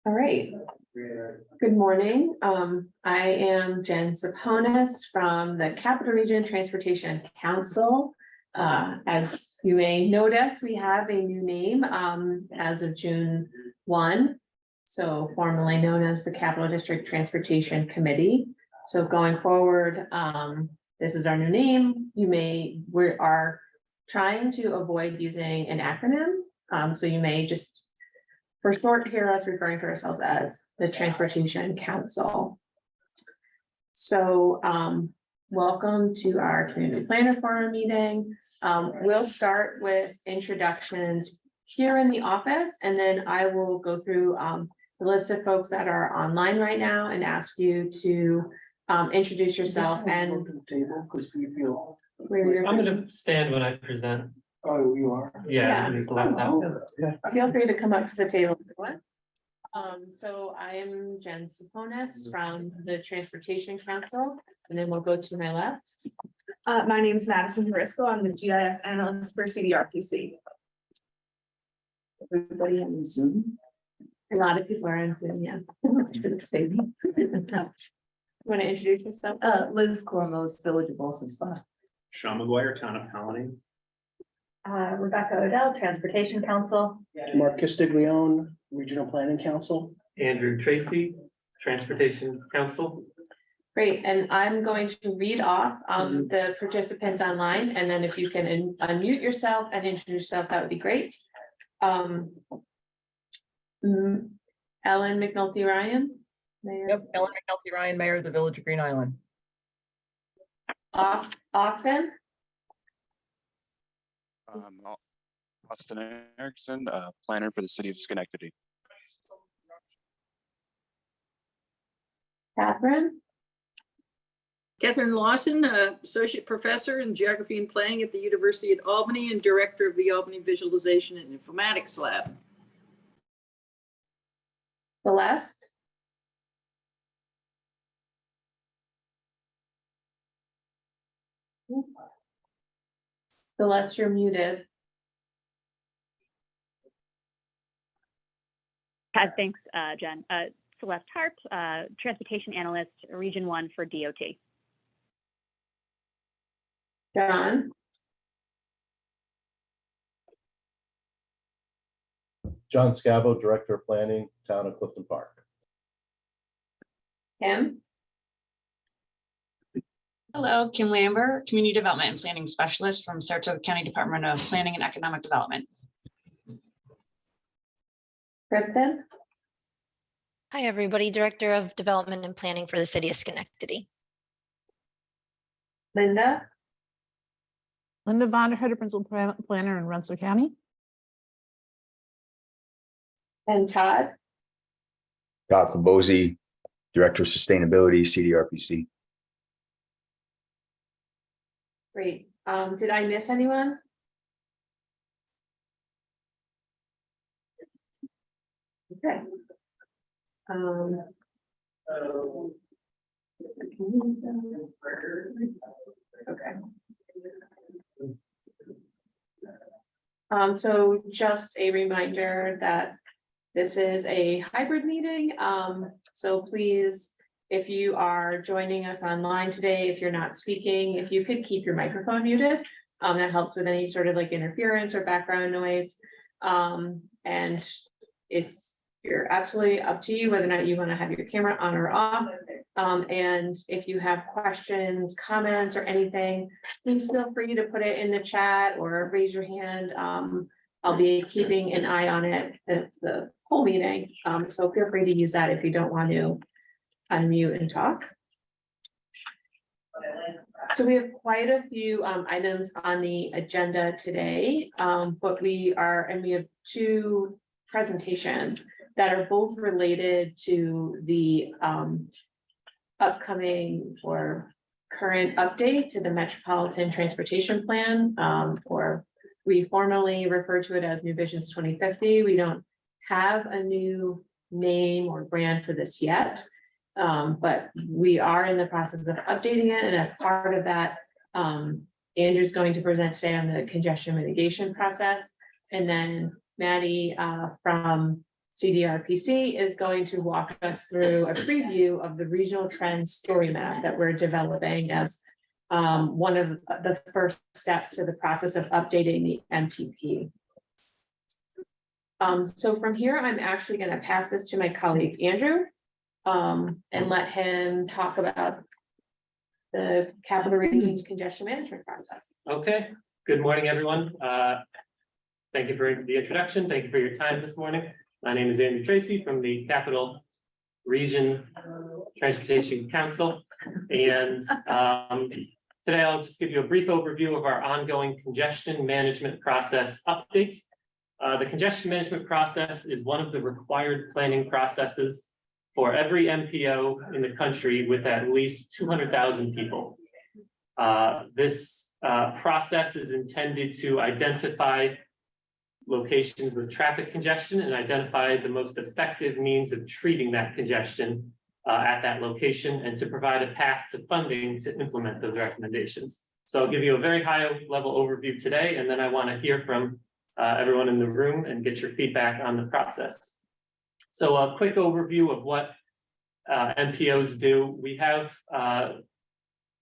All right. Good morning. I am Jen Saponis from the Capital Region Transportation Council. As you may notice, we have a new name as of June 1. So formerly known as the Capital District Transportation Committee. So going forward, this is our new name. We are trying to avoid using an acronym. So you may just for short hear us referring to ourselves as the Transportation Council. So welcome to our Community Planner Forum meeting. We'll start with introductions here in the office, and then I will go through the list of folks that are online right now and ask you to introduce yourself and where you're. I'm gonna stand when I present. Oh, you are? Yeah. Feel free to come up to the table. So I am Jen Saponis from the Transportation Council, and then we'll go to my left. My name is Madison Marisco. I'm the GIS analyst for CDRPC. Everybody on Zoom. A lot of people are on Zoom, yeah. Want to introduce yourself? Liz Cormos, Village of Boston Spa. Sean McGuire, Town of Colony. Rebecca Odell, Transportation Council. Mark Castiglione, Regional Planning Council. Andrew Tracy, Transportation Council. Great, and I'm going to read off the participants online, and then if you can unmute yourself and introduce yourself, that would be great. Ellen McNulty Ryan. Mayor. Yep, Ellen McNulty Ryan, Mayor of the Village of Green Island. Austin. Austin Erickson, planner for the city of Schenectady. Catherine. Catherine Lawson, Associate Professor in Geography and Planning at the University of Albany and Director of the Albany Visualization and Informatics Lab. Celeste. Celeste, you're muted. Thanks, Jen. Celeste Harp, Transportation Analyst, Region 1 for DOT. John. John Scavo, Director of Planning, Town of Clifton Park. Kim. Hello, Kim Lambert, Community Development and Planning Specialist from Saratoga County Department of Planning and Economic Development. Kristen. Hi, everybody. Director of Development and Planning for the City of Schenectady. Linda. Linda Vonderheader, Principal Planner in Rensselaer County. And Todd. Todd Cabozzi, Director of Sustainability, CDRPC. Great. Did I miss anyone? Okay. Okay. So just a reminder that this is a hybrid meeting. So please, if you are joining us online today, if you're not speaking, if you could keep your microphone muted, that helps with any sort of like interference or background noise. And you're absolutely up to you whether or not you want to have your camera on or off. And if you have questions, comments, or anything, please feel free to put it in the chat or raise your hand. I'll be keeping an eye on it the whole meeting. So feel free to use that if you don't want to unmute and talk. So we have quite a few items on the agenda today, but we have two presentations that are both related to the upcoming or current update to the Metropolitan Transportation Plan, or we formally refer to it as New Visions 2050. We don't have a new name or brand for this yet, but we are in the process of updating it. And as part of that, Andrew's going to present today on the congestion mitigation process. And then Maddie from CDRPC is going to walk us through a preview of the regional trend story map that we're developing as one of the first steps to the process of updating the MTP. So from here, I'm actually going to pass this to my colleague, Andrew, and let him talk about the capital region's congestion management process. Okay, good morning, everyone. Thank you for the introduction. Thank you for your time this morning. My name is Andrew Tracy from the Capital Region Transportation Council. And today I'll just give you a brief overview of our ongoing congestion management process updates. The congestion management process is one of the required planning processes for every MPO in the country with at least 200,000 people. This process is intended to identify locations with traffic congestion and identify the most effective means of treating that congestion at that location, and to provide a path to funding to implement those recommendations. So I'll give you a very high level overview today, and then I want to hear from everyone in the room and get your feedback on the process. So a quick overview of what MPOs do. We have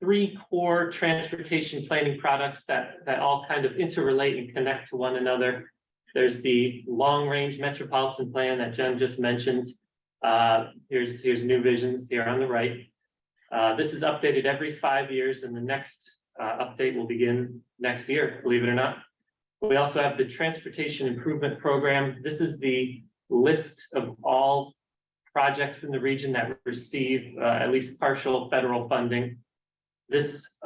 3 core transportation planning products that all kind of interrelate and connect to one another. There's the long-range metropolitan plan that Jen just mentioned. Here's New Visions here on the right. This is updated every 5 years, and the next update will begin next year, believe it or not. We also have the Transportation Improvement Program. This is the list of all projects in the region that receive at least partial federal funding. This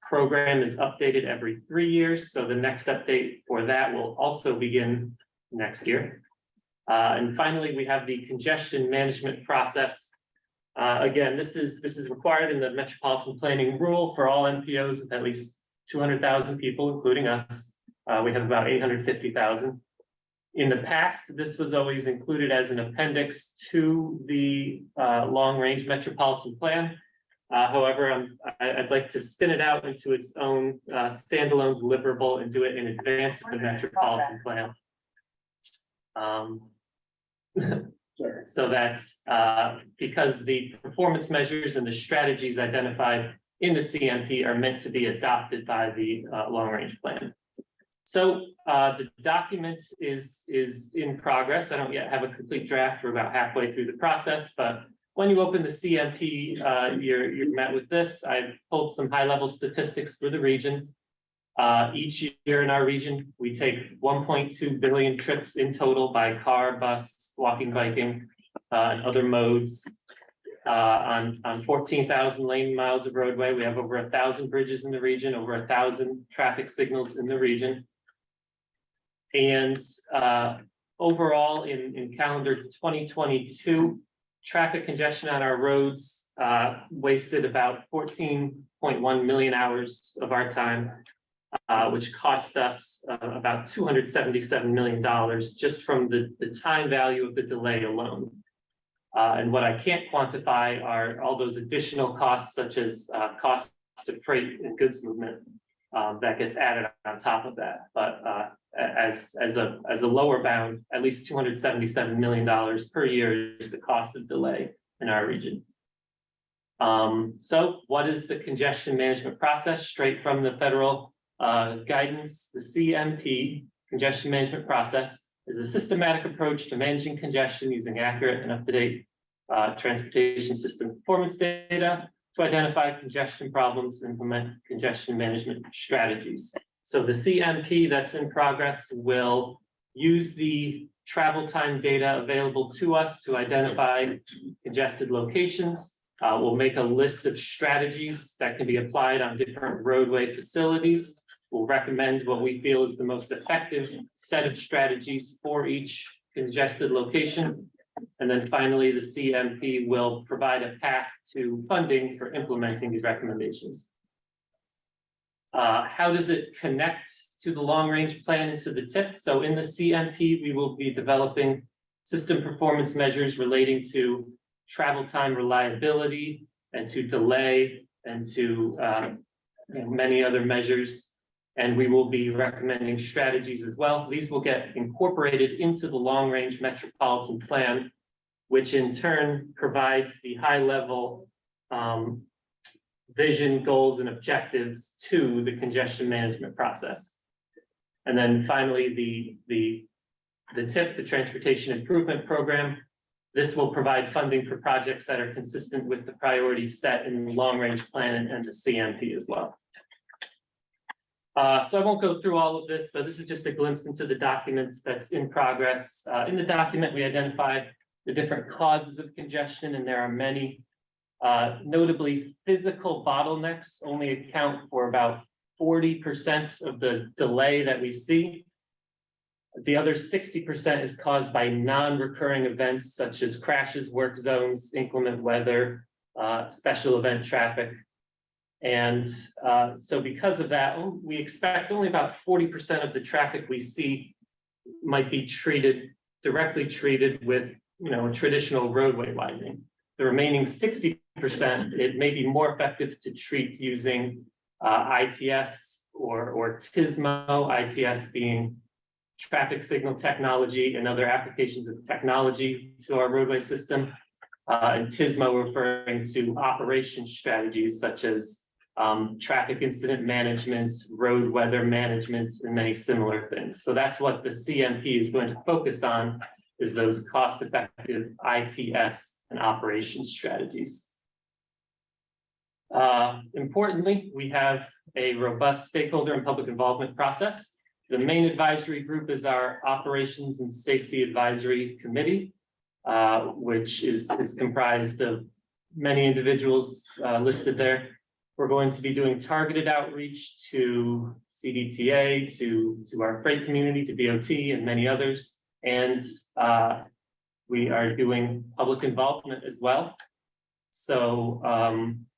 program is updated every 3 years, so the next update for that will also begin next year. And finally, we have the congestion management process. Again, this is required in the metropolitan planning rule for all MPOs with at least 200,000 people, including us. We have about 850,000. In the past, this was always included as an appendix to the long-range metropolitan plan. However, I'd like to spin it out into its own standalone deliverable and do it in advance of the metropolitan plan. So that's because the performance measures and the strategies identified in the CMP are meant to be adopted by the long-range plan. So the document is in progress. I don't yet have a complete draft. We're about halfway through the process, but when you open the CMP, you're met with this. I've pulled some high-level statistics for the region. Each year in our region, we take 1.2 billion trips in total by car, bus, walking, biking, and other modes. On 14,000 lane miles of roadway, we have over 1,000 bridges in the region, over 1,000 traffic signals in the region. And overall, in calendar 2022, traffic congestion on our roads wasted about 14.1 million hours of our time, which cost us about $277 million just from the time value of the delay alone. And what I can't quantify are all those additional costs, such as costs of freight and goods movement that gets added on top of that. But as a lower bound, at least $277 million per year is the cost of delay in our region. So what is the congestion management process? Straight from the federal guidance, the CMP, congestion management process, is a systematic approach to managing congestion using accurate and up-to-date transportation system performance data to identify congestion problems and implement congestion management strategies. So the CMP that's in progress will use the travel time data available to us to identify congested locations. We'll make a list of strategies that can be applied on different roadway facilities. We'll recommend what we feel is the most effective set of strategies for each congested location. And then finally, the CMP will provide a path to funding for implementing these recommendations. How does it connect to the long-range plan and to the TIP? So in the CMP, we will be developing system performance measures relating to travel time reliability and to delay and to many other measures. And we will be recommending strategies as well. These will get incorporated into the long-range metropolitan plan, which in turn provides the high-level vision, goals, and objectives to the congestion management process. And then finally, the TIP, the Transportation Improvement Program. This will provide funding for projects that are consistent with the priorities set in the long-range plan and the CMP as well. So I won't go through all of this, but this is just a glimpse into the documents that's in progress. In the document, we identified the different causes of congestion, and there are many. Notably, physical bottlenecks only account for about 40% of the delay that we see. The other 60% is caused by non-recurring events such as crashes, work zones, inclement weather, special event traffic. And so because of that, we expect only about 40% of the traffic we see might be directly treated with, a traditional roadway widening. The remaining 60%, it may be more effective to treat using ITS or TISMO, ITS being traffic signal technology and other applications of technology to our roadway system, and TISMO referring to operation strategies such as traffic incident management, road weather management, and many similar things. So that's what the CMP is going to focus on, is those cost-effective ITS and operation strategies. Importantly, we have a robust stakeholder and public involvement process. The main advisory group is our Operations and Safety Advisory Committee, which is comprised of many individuals listed there. We're going to be doing targeted outreach to CDTA, to our freight community, to BOT, and many others. And we are doing public involvement as well. So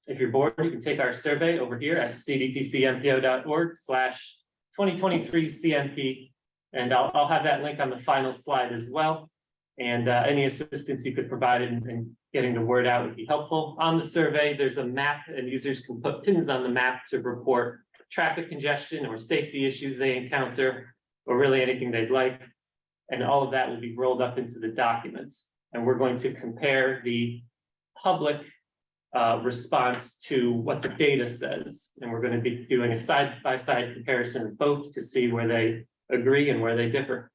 if you're bored, you can take our survey over here at cdtcmpo.org/2023 CMP. And I'll have that link on the final slide as well. And any assistance you could provide in getting the word out would be helpful. On the survey, there's a map, and users can put pins on the map to report traffic congestion or safety issues they encounter, or really anything they'd like. And all of that will be rolled up into the documents. And we're going to compare the public response to what the data says. And we're going to be doing a side-by-side comparison of both to see where they agree and where they differ.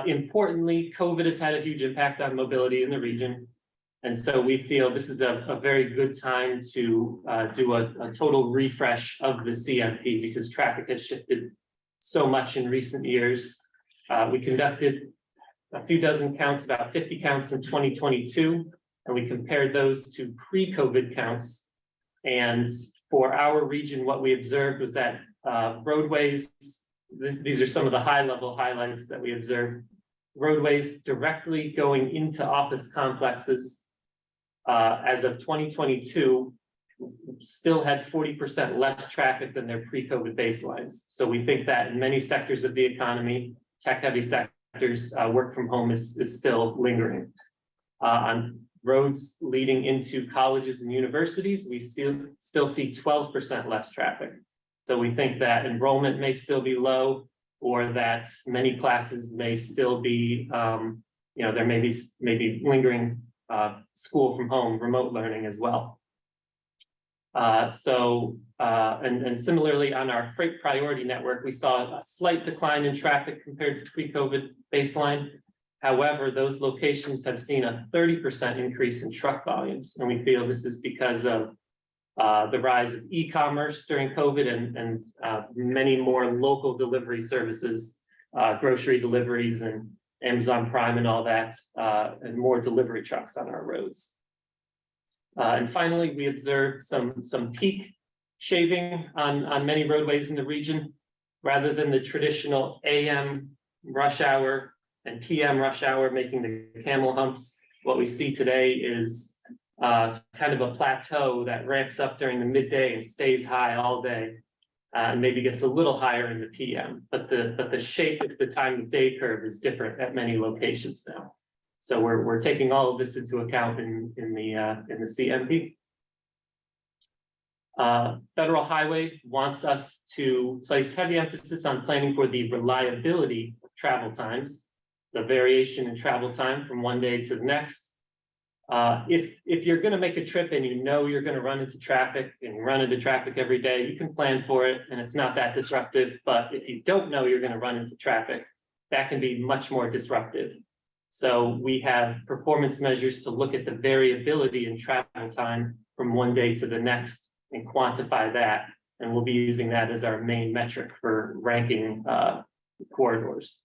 Importantly, COVID has had a huge impact on mobility in the region. And so we feel this is a very good time to do a total refresh of the CMP, because traffic has shifted so much in recent years. We conducted a few dozen counts, about 50 counts in 2022, and we compared those to pre-COVID counts. And for our region, what we observed was that roadways, these are some of the high-level highlights that we observed. Roadways directly going into office complexes as of 2022 still had 40% less traffic than their pre-COVID baselines. So we think that in many sectors of the economy, tech-heavy sectors, work from home is still lingering. On roads leading into colleges and universities, we still see 12% less traffic. So we think that enrollment may still be low, or that many classes may still be, there may be lingering school from home, remote learning as well. And similarly on our freight priority network, we saw a slight decline in traffic compared to pre-COVID baseline. However, those locations have seen a 30% increase in truck volumes. And we feel this is because of the rise of e-commerce during COVID and many more local delivery services, grocery deliveries and Amazon Prime and all that, and more delivery trucks on our roads. And finally, we observed some peak shaving on many roadways in the region. Rather than the traditional AM rush hour and PM rush hour making the camel humps, what we see today is kind of a plateau that ramps up during the midday and stays high all day, and maybe gets a little higher in the PM. But the shape of the time of day curve is different at many locations now. So we're taking all of this into account in the CMP. Federal Highway wants us to place heavy emphasis on planning for the reliability of travel times, the variation in travel time from one day to the next. If you're gonna make a trip and you know you're gonna run into traffic and you run into traffic every day, you can plan for it and it's not that disruptive. But if you don't know you're gonna run into traffic, that can be much more disruptive. So we have performance measures to look at the variability in travel time from one day to the next and quantify that. And we'll be using that as our main metric for ranking corridors.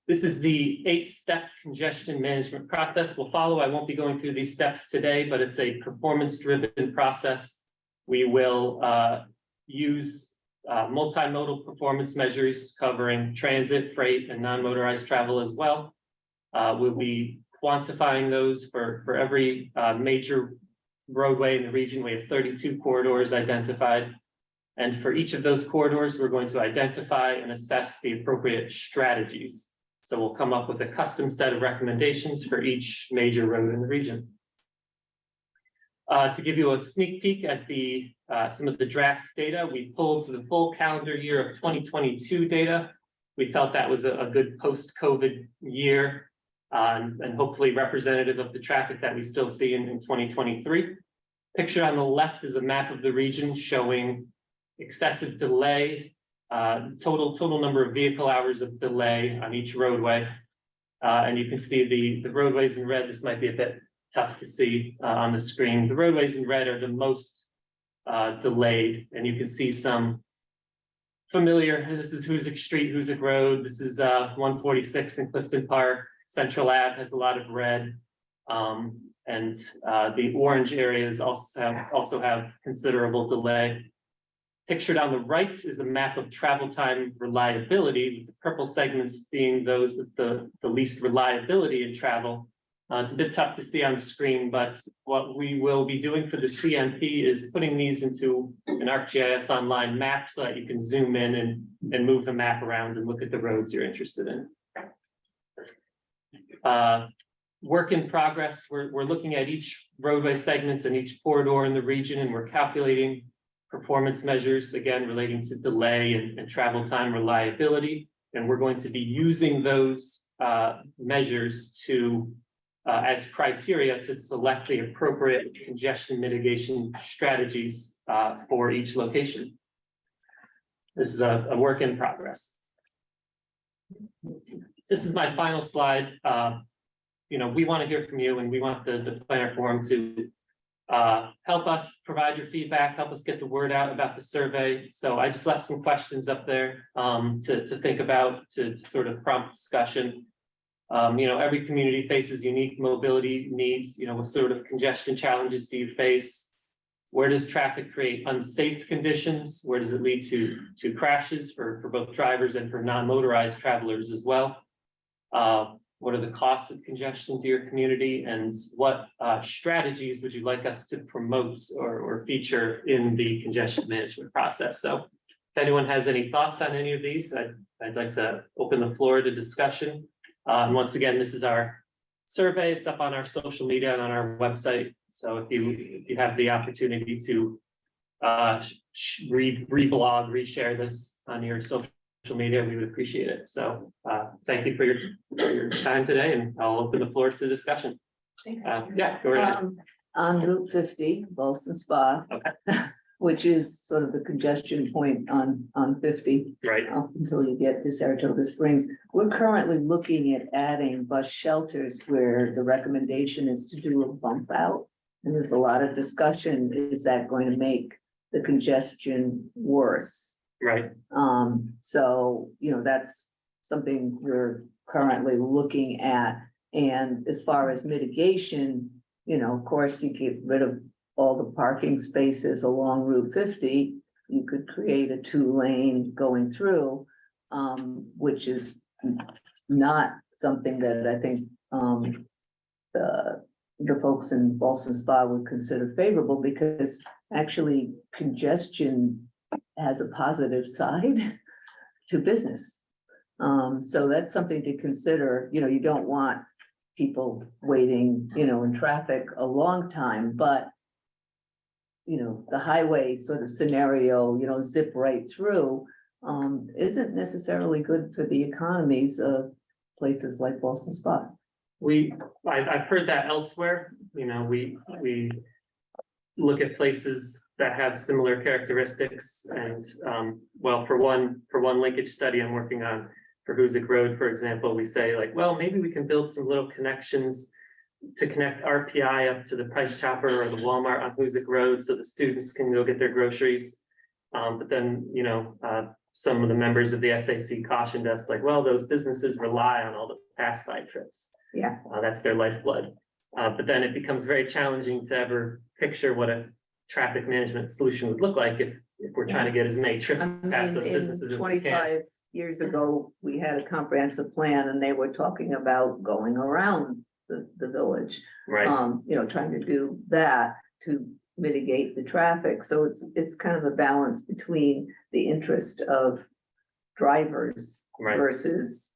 This is the 8-step congestion management process we'll follow. I won't be going through these steps today, but it's a performance-driven process. We will use multimodal performance measures covering transit, freight, and non-motorized travel as well. We'll be quantifying those for every major roadway in the region. We have 32 corridors identified. And for each of those corridors, we're going to identify and assess the appropriate strategies. So we'll come up with a custom set of recommendations for each major road in the region. To give you a sneak peek at some of the draft data, we pulled the full calendar year of 2022 data. We felt that was a good post-COVID year. And hopefully representative of the traffic that we still see in 2023. Picture on the left is a map of the region showing excessive delay, total number of vehicle hours of delay on each roadway. And you can see the roadways in red. This might be a bit tough to see on the screen. The roadways in red are the most delayed, and you can see some familiar. This is Hoosick Street, Hoosick Road. This is 146 in Clifton Park. Central Ave has a lot of red, and the orange areas also have considerable delay. Pictured on the right is a map of travel time reliability, with the purple segments being those with the least reliability in travel. It's a bit tough to see on the screen, but what we will be doing for the CMP is putting these into an ArcGIS online map so that you can zoom in and move the map around and look at the roads you're interested in. Work in progress. We're looking at each roadway segment and each corridor in the region, and we're calculating performance measures, again, relating to delay and travel time reliability. And we're going to be using those measures to as criteria to select the appropriate congestion mitigation strategies for each location. This is a work in progress. This is my final slide. We want to hear from you, and we want the planner forum to help us provide your feedback, help us get the word out about the survey. So I just left some questions up there to think about, to sort of prompt discussion. Every community faces unique mobility needs. What sort of congestion challenges do you face? Where does traffic create unsafe conditions? Where does it lead to crashes for both drivers and for non-motorized travelers as well? What are the costs of congestion to your community, and what strategies would you like us to promote or feature in the congestion management process? So if anyone has any thoughts on any of these, I'd like to open the floor to discussion. And once again, this is our survey. It's up on our social media and on our website. So if you have the opportunity to reblog, reshare this on your social media, we would appreciate it. So thank you for your time today, and I'll open the floor to discussion. Thanks. Yeah, go ahead. On Route 50, Boston Spa. Okay. Which is sort of the congestion point on 50. Right. Up until you get to Saratoga Springs. We're currently looking at adding bus shelters where the recommendation is to do a bump out. And there's a lot of discussion, is that going to make the congestion worse? Right. So, that's something we're currently looking at. And as far as mitigation, of course, you get rid of all the parking spaces along Route 50. You could create a 2-lane going through, which is not something that I think the folks in Boston Spa would consider favorable, because actually congestion has a positive side to business. So that's something to consider. You don't want people waiting, in traffic a long time, but the highway sort of scenario, zip right through, isn't necessarily good for the economies of places like Boston Spa. I've heard that elsewhere, we look at places that have similar characteristics and, well, for one linkage study I'm working on for Hoosick Road, for example, we say like, well, maybe we can build some little connections to connect RPI up to the Price Chopper or the Walmart on Hoosick Road so the students can go get their groceries. But then, some of the members of the SAC cautioned us like, well, those businesses rely on all the pass by trips. Yeah. That's their lifeblood. But then it becomes very challenging to ever picture what a traffic management solution would look like if we're trying to get as many trips past those businesses In as we can. 25 years ago, we had a comprehensive plan and they were talking about going around the village. Right, Trying to do that to mitigate the traffic. So it's kind of a balance between the interest of drivers right. versus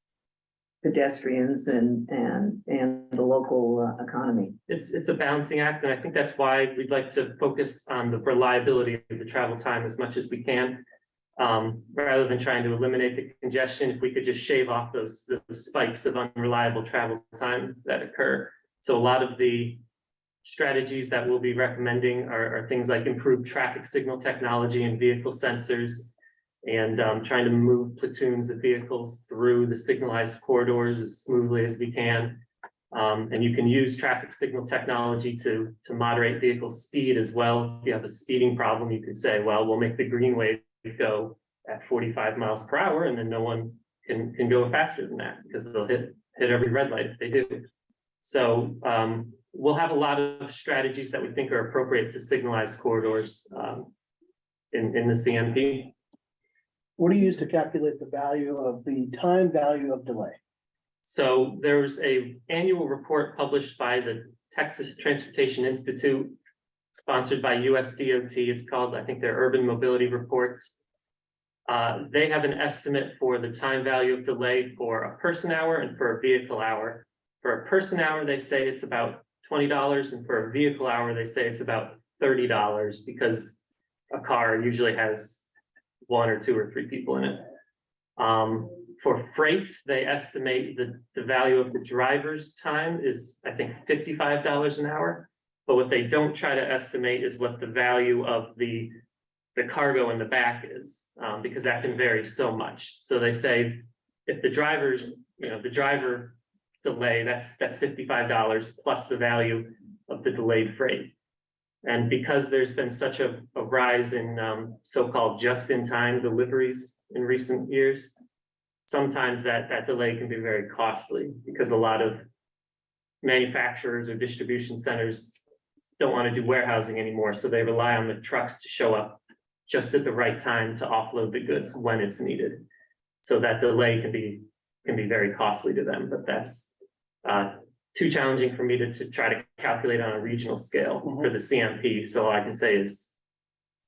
pedestrians and the local economy. It's a balancing act, and I think that's why we'd like to focus on the reliability of the travel time as much as we can. Rather than trying to eliminate the congestion, if we could just shave off those the spikes of unreliable travel time that occur. So a lot of the strategies that we'll be recommending are things like improved traffic signal technology and vehicle sensors, and trying to move platoons of vehicles through the signalized corridors as smoothly as we can. And you can use traffic signal technology to moderate vehicle speed as well. If you have a speeding problem, you can say, well, we'll make the greenway go at 45 miles per hour, and then no one can go faster than that because they'll hit every red light if they do. So we'll have a lot of strategies that we think are appropriate to signalize corridors in the CMP. What do you use to calculate the value of the time value of delay? So there's a annual report published by the Texas Transportation Institute, sponsored by USDOT. It's called, I think, their Urban Mobility Reports. They have an estimate for the time value of delay for a person hour and for a vehicle hour. For a person hour, they say it's about $20, and for a vehicle hour, they say it's about $30 because a car usually has 1 or 2 or 3 people in it. For freight, they estimate the value of the driver's time is, I think, $55 an hour. But what they don't try to estimate is what the value of the cargo in the back is, because that can vary so much. So they say if the driver delay, that's $55 plus the value of the delayed freight. And because there's been such a rise in so-called just-in-time deliveries in recent years, sometimes that delay can be very costly because a lot of manufacturers or distribution centers don't want to do warehousing anymore. So they rely on the trucks to show up just at the right time to offload the goods when it's needed. So that delay can be very costly to them, but that's too challenging for me to try to calculate on a regional scale for the CMP. So all I can say is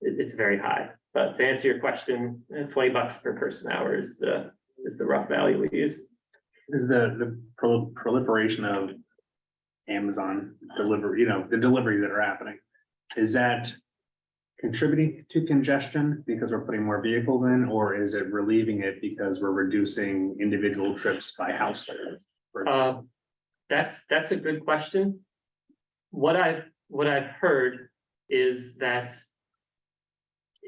it's very high. But to answer your question, $20 per person hour is the rough value we use. Is the proliferation of Amazon delivery, the deliveries that are happening, is that contributing to congestion because we're putting more vehicles in, or is it relieving it because we're reducing individual trips by household? That's a good question. What I've heard is that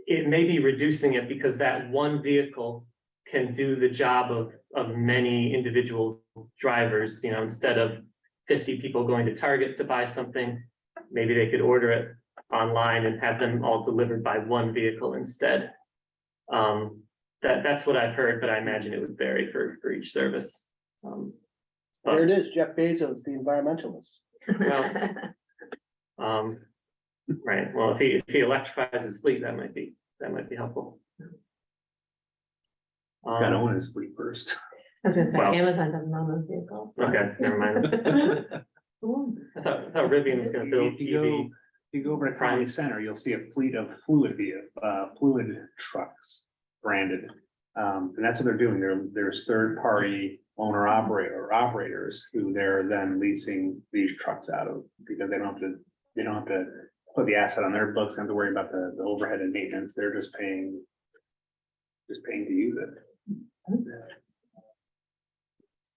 it may be reducing it because that one vehicle can do the job of many individual drivers. Instead of 50 people going to Target to buy something, maybe they could order it online and have them all delivered by one vehicle instead. That's what I've heard, but I imagine it would vary for each service. There it is, Jeff Bezos, the environmentalist. Right. Well, if he electrifies his fleet, that might be helpful. Gotta own his fleet first. I was gonna say, Well- Amazon doesn't own those vehicles. Okay, never mind. I thought Rivian was gonna build If you go over to Crime Center, you'll see a fleet of fluid trucks branded. And that's what they're doing. There's third-party operators who they're then leasing these trucks out of because they don't have to put the asset on their books and have to worry about the overhead and maintenance. They're just paying to use it.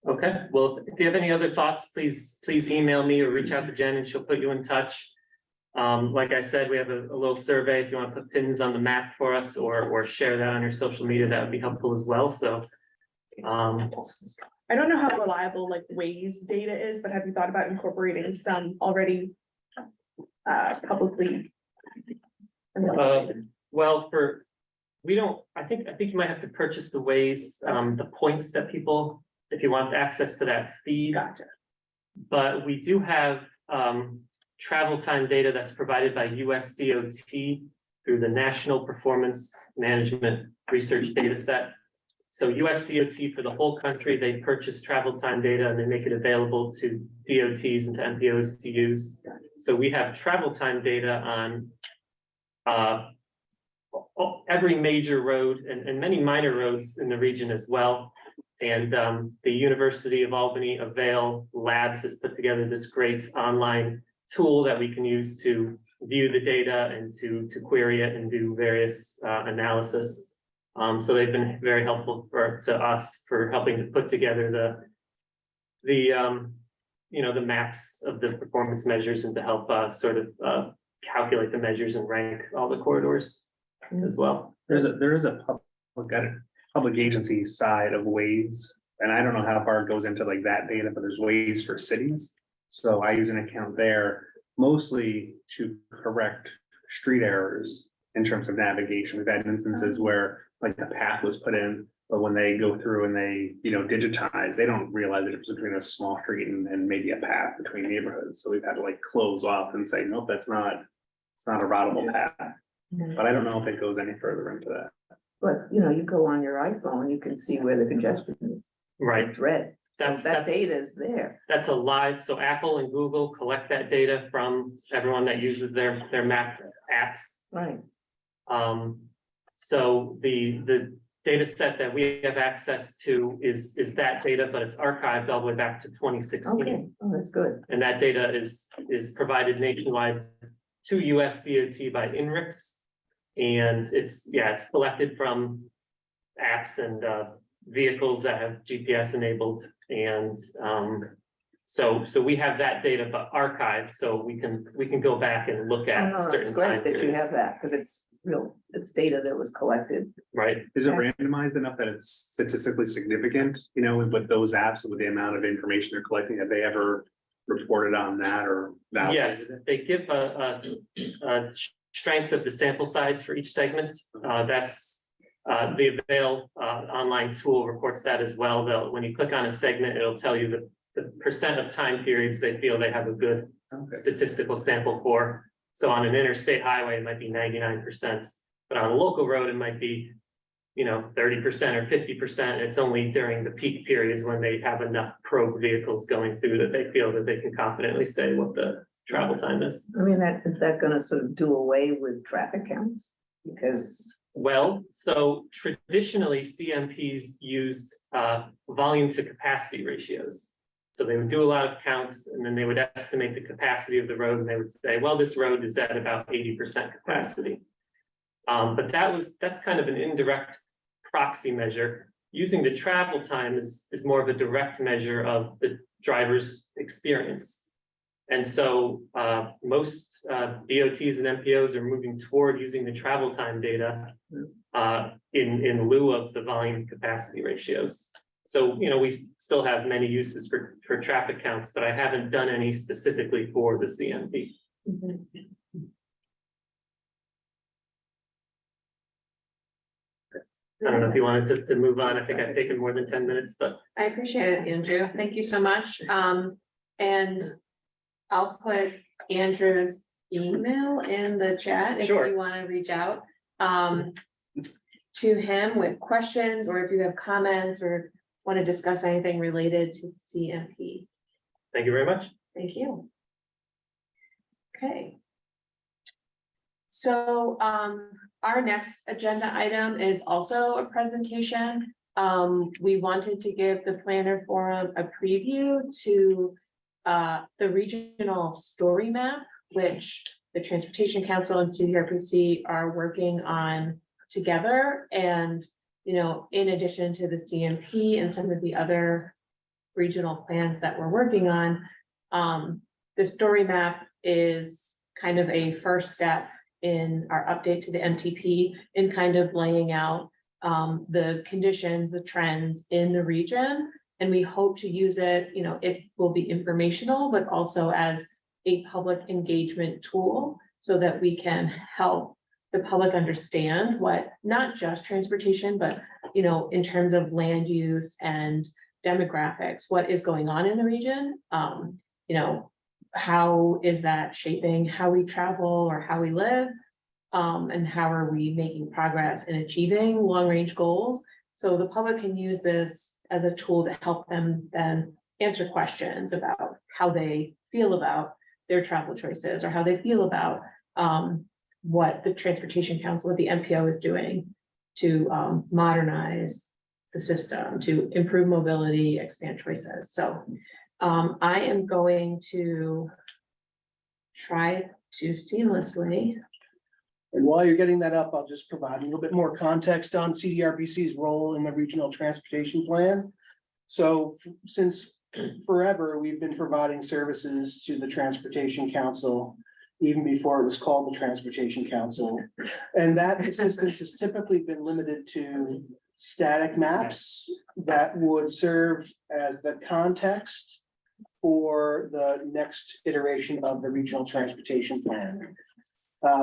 Okay, well, if you have any other thoughts, please email me or reach out to Jen and she'll put you in touch. Like I said, we have a little survey. If you want to put pins on the map for us or share that on your social media, that would be helpful as well. So. I don't know how reliable like Waze data is, but have you thought about incorporating some already publicly? Well, I think you might have to purchase the Waze, the points that people, if you want access to that feed. Gotcha. But we do have travel time data that's provided by US DOT through the National Performance Management Research Data Set. So US DOT for the whole country, they purchase travel time data and they make it available to DOTs and to MPOs to use. So we have travel time data on every major road and many minor roads in the region as well. And the University of Albany Avail Labs has put together this great online tool that we can use to view the data and to query it and do various analysis. So they've been very helpful to us for helping to put together the maps of the performance measures and to help sort of calculate the measures and rank all the corridors as well. There is a public agency side of Waze, and I don't know how far it goes into like that data, but there's Waze for cities. So I use an account there mostly to correct street errors in terms of navigation. We've had instances where like the path was put in, but when they go through and they, digitize, they don't realize the difference between a small street and maybe a path between neighborhoods. So we've had to like close off and say, nope, it's not a routable path. But I don't know if it goes any further into that. But, you go on your iPhone, you can see where the congestion is. Right. It's red. So that data is there. That's a live, so Apple and Google collect that data from everyone that uses their map apps. Right. So the data set that we have access to is that data, but it's archived all the way back to 2016. Okay, oh, that's good. And that data is provided nationwide to US DOT by INRIX. And it's collected from apps and vehicles that have GPS enabled. And so we have that data but archived, so we can go back and look at It's certain great time that you periods. have that, because it's data that was collected. Right. Is it randomized enough that it's statistically significant, with those apps, with the amount of information they're collecting? Have they ever reported on that or validated Yes, it? they give a strength of the sample size for each segment. That's the Avail online tool reports that as well. When you click on a segment, it'll tell you the percent of time periods they feel they have a good statistical sample for. So on an interstate highway, it might be 99%, but on a local road, it might be 30% or 50%. It's only during the peak periods when they have enough probe vehicles going through that they feel that they can confidently say what the travel time is. I mean, is that gonna sort of do away with traffic counts? Because Well, so traditionally CMPs used volume to capacity ratios. So they would do a lot of counts and then they would estimate the capacity of the road and they would say, well, this road is at about 80% capacity. But that's kind of an indirect proxy measure. Using the travel time is more of a direct measure of the driver's experience. And so most DOTs and MPOs are moving toward using the travel time data in lieu of the volume capacity ratios. So, we still have many uses for traffic counts, but I haven't done any specifically for the CMP. I don't know if you wanted to move on. I think I've taken more than 10 minutes, but. I appreciate it, Andrew. Thank you so much. And I'll put Andrew's email in the chat if Sure. you want to reach out to him with questions, or if you have comments or want to discuss anything related to CMP. Thank you very much. Thank you. Okay. So our next agenda item is also a presentation. We wanted to give the planner forum a preview to the regional story map, which the Transportation Council and CDRPC are working on together. And, you know, in addition to the CMP and some of the other regional plans that we're working on, the story map is kind of a first step in our update to the MTP in kind of laying out the conditions, the trends in the region. And we hope to use it, you know, it will be informational, but also as a public engagement tool so that we can help the public understand what, not just transportation, but, you know, in terms of land use and demographics, what is going on in the region. You know, how is that shaping how we travel or how we live? And how are we making progress in achieving long-range goals? So the public can use this as a tool to help them then answer questions about how they feel about their travel choices or how they feel about what the Transportation Council, what the MPO is doing to modernize the system, to improve mobility, expand choices. So I am going to try to seamlessly. And while you're getting that up, I'll just provide a little bit more context on CDRPC's role in the regional transportation plan. So since forever, we've been providing services to the Transportation Council, even before it was called the Transportation Council. And that assistance has typically been limited to static maps that would serve as the context for the next iteration of the regional transportation plan.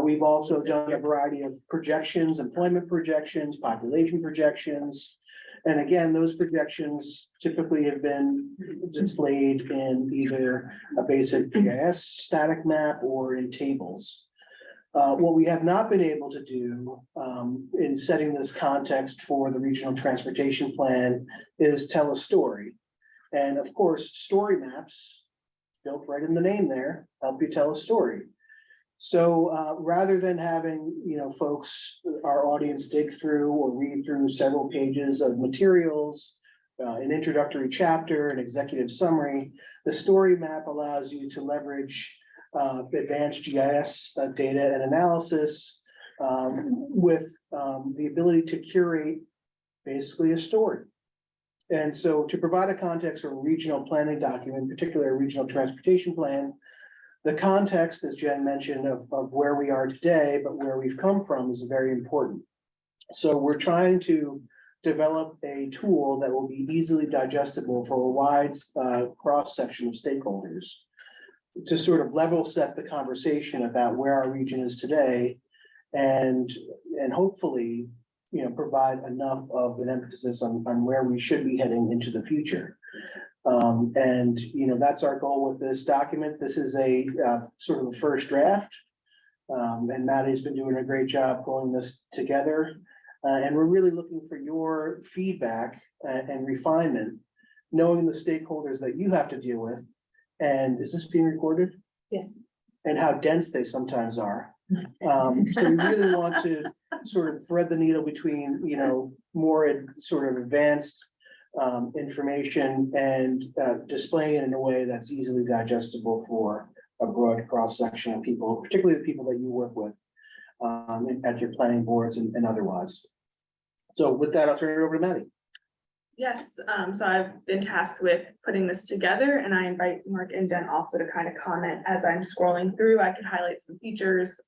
We've also done a variety of projections, employment projections, population projections. And again, those projections typically have been displayed in either a basic GIS static map or in tables. What we have not been able to do in setting this context for the regional transportation plan is tell a story. And of course, story maps, built right in the name there, help you tell a story. So rather than having, you know, folks, our audience dig through or read through several pages of materials, an introductory chapter, an executive summary, the story map allows you to leverage advanced GIS data and analysis with the ability to curate basically a story. And so to provide a context for a regional planning document, particularly a regional transportation plan, the context, as Jen mentioned, of where we are today, but where we've come from is very important. So we're trying to develop a tool that will be easily digestible for a wide cross-section of stakeholders to sort of level set the conversation about where our region is today and hopefully, you know, provide enough of an emphasis on where we should be heading into the future. And, you know, that's our goal with this document. This is a sort of a first draft. And Maddie's been doing a great job pulling this together. And we're really looking for your feedback and refinement, knowing the stakeholders that you have to deal with. And is this being recorded? Yes. And how dense they sometimes are. So we really want to sort of thread the needle between, you know, more sort of advanced information and displaying it in a way that's easily digestible for a broad cross-section of people, particularly the people that you work with at your planning boards and otherwise. So with that, I'll turn it over to Maddie. Yes, so I've been tasked with putting this together, and I invite Mark and Jen also to kind of comment as I'm scrolling through. I could highlight some features.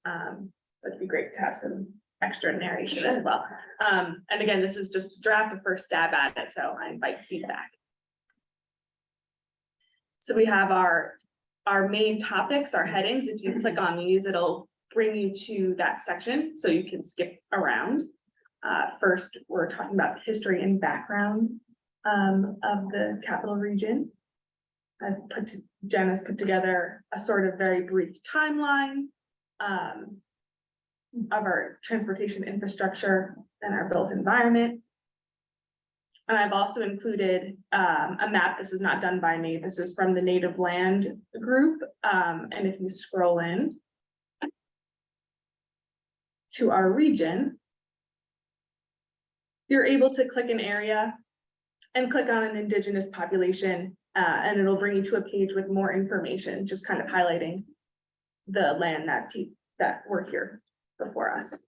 It'd be great to have some extra narration as well. And again, this is just a draft, a first stab at it, so I invite feedback. So we have our main topics, our headings. If you click on these, it'll bring you to that section, so you can skip around. First, we're talking about history and background of the capital region. Jen has put together a sort of very brief timeline of our transportation infrastructure and our built environment. And I've also included a map. This is not done by me. This is from the Native Land group. And if you scroll in to our region, you're able to click an area and click on an indigenous population, and it'll bring you to a page with more information, just kind of highlighting the land that were here before us.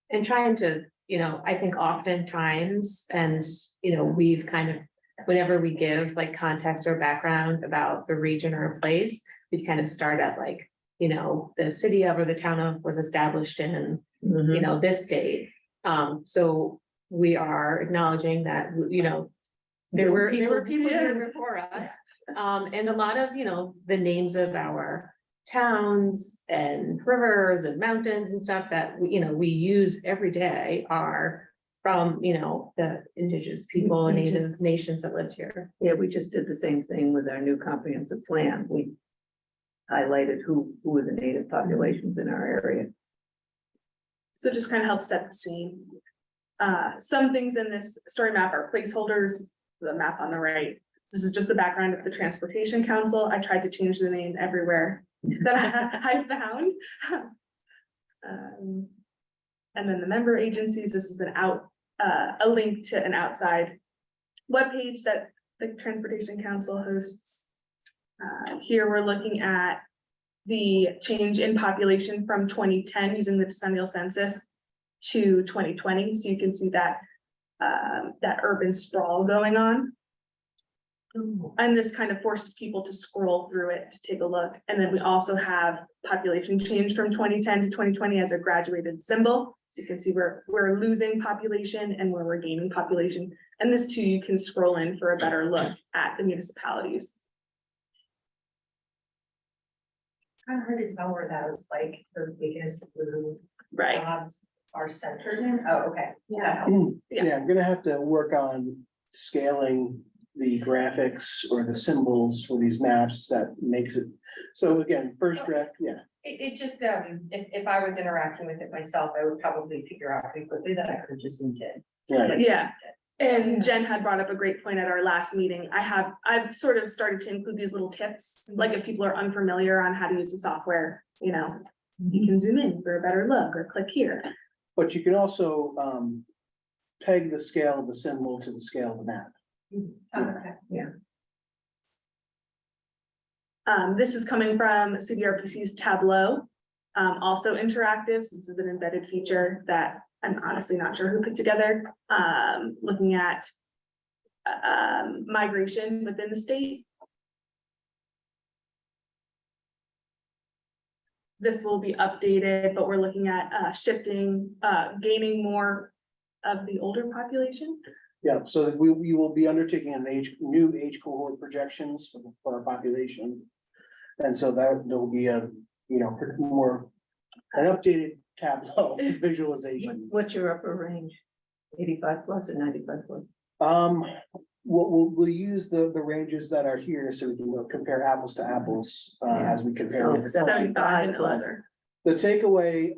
And trying to, I think oftentimes, and, we've kind of, whenever we give like context or background about the region or a place, we kind of start at like, the city of or the town of was established in, this date. So we are acknowledging that, there were people here before us. And a lot of, the names of our towns and rivers and mountains and stuff that we use every day are from, the indigenous people and We native just- nations that lived here. Yeah, we just did the same thing with our new comprehensive plan. We highlighted who were the native populations in our area. So just kind of helps set the scene. Some things in this story map are placeholders, the map on the right. This is just the background of the Transportation Council. I tried to change the name everywhere that I found. And then the member agencies, this is a link to an outside webpage that the Transportation Council hosts. Here we're looking at the change in population from 2010 using the decennial census to 2020. So you can see that that urban sprawl going on. And this kind of forces people to scroll through it to take a look. And then we also have population change from 2010 to 2020 as a graduated symbol. So you can see we're losing population and where we're gaining population. And this too, you can scroll in for a better look at the municipalities. Kind of hard to tell where those like the biggest blue Right. jobs are centered in. Oh, okay. Yeah. Yeah, I'm gonna have to work on scaling the graphics or the symbols for these maps that makes it. So again, first draft, yeah. It just, if I was interacting with it myself, I would probably figure out pretty quickly that I could have just zoomed in. Right. Yeah. And Jen had brought up a great point at our last meeting. I've sort of started to include these little tips, like if people are unfamiliar on how to use the software, you can zoom in for a better look or click here. But you can also peg the scale of the symbol to the scale of the map. Okay. Yeah. This is coming from CDRPC's Tableau, also interactive. So this is an embedded feature that I'm honestly not sure who put together, looking at migration within the state. This will be updated, but we're looking at shifting, gaining more of the older population. Yeah, so that we will be undertaking new age cohort projections for our population. And so that there will be a, more an updated Tableau visualization. What's your upper range? 85 plus or 95 plus? We'll use the ranges that are here so we can compare apples to apples as we compare. So with- 75 and plus. older. The takeaway,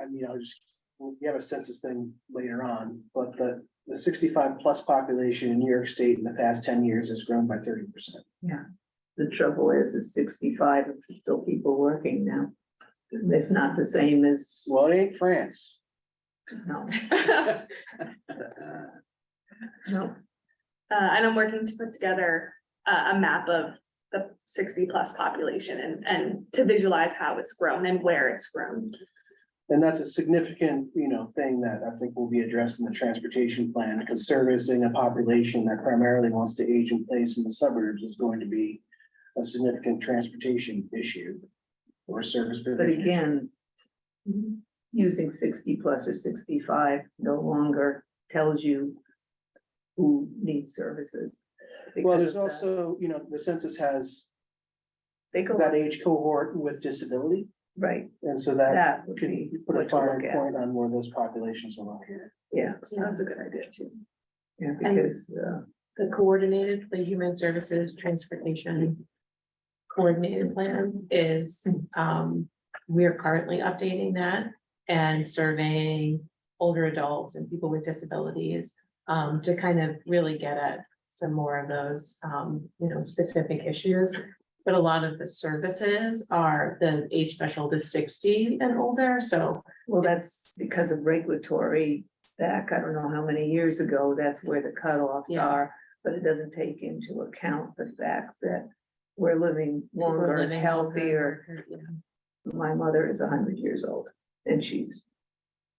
we have a census thing later on, but the 65 plus population in New York State in the past 10 years has grown by 30%. Yeah. The trouble is 65, it's still people working now. It's not the same as, Well, it ain't France. no, no. And I'm working to put together a map of the 60 plus population and to visualize how it's grown and where it's grown. And that's a significant, thing that I think will be addressed in the transportation plan, because servicing a population that primarily wants to age in place in the suburbs is going to be a significant transportation issue or service. But provision issue. again, using 60 plus or 65 no longer tells you who needs services. Well, because there's of the- also, the census has They go, that age cohort with disability. right, And so that that would could be put what a to look fine at, point on where those populations are located. yeah, So that's a good idea too. yeah, because, The coordinated, the human services transportation coordinated plan is, we're currently updating that and surveying older adults and people with disabilities, to kind of really get at some more of those, specific issues. But a lot of the services are, the age threshold is 60 and older, so. well, that's because of regulatory back, I don't know how many years ago, that's where the cutoffs Yeah. are. But it doesn't take into account the fact that, we're living We're longer, living healthier. longer, yeah. My mother is 100 years old and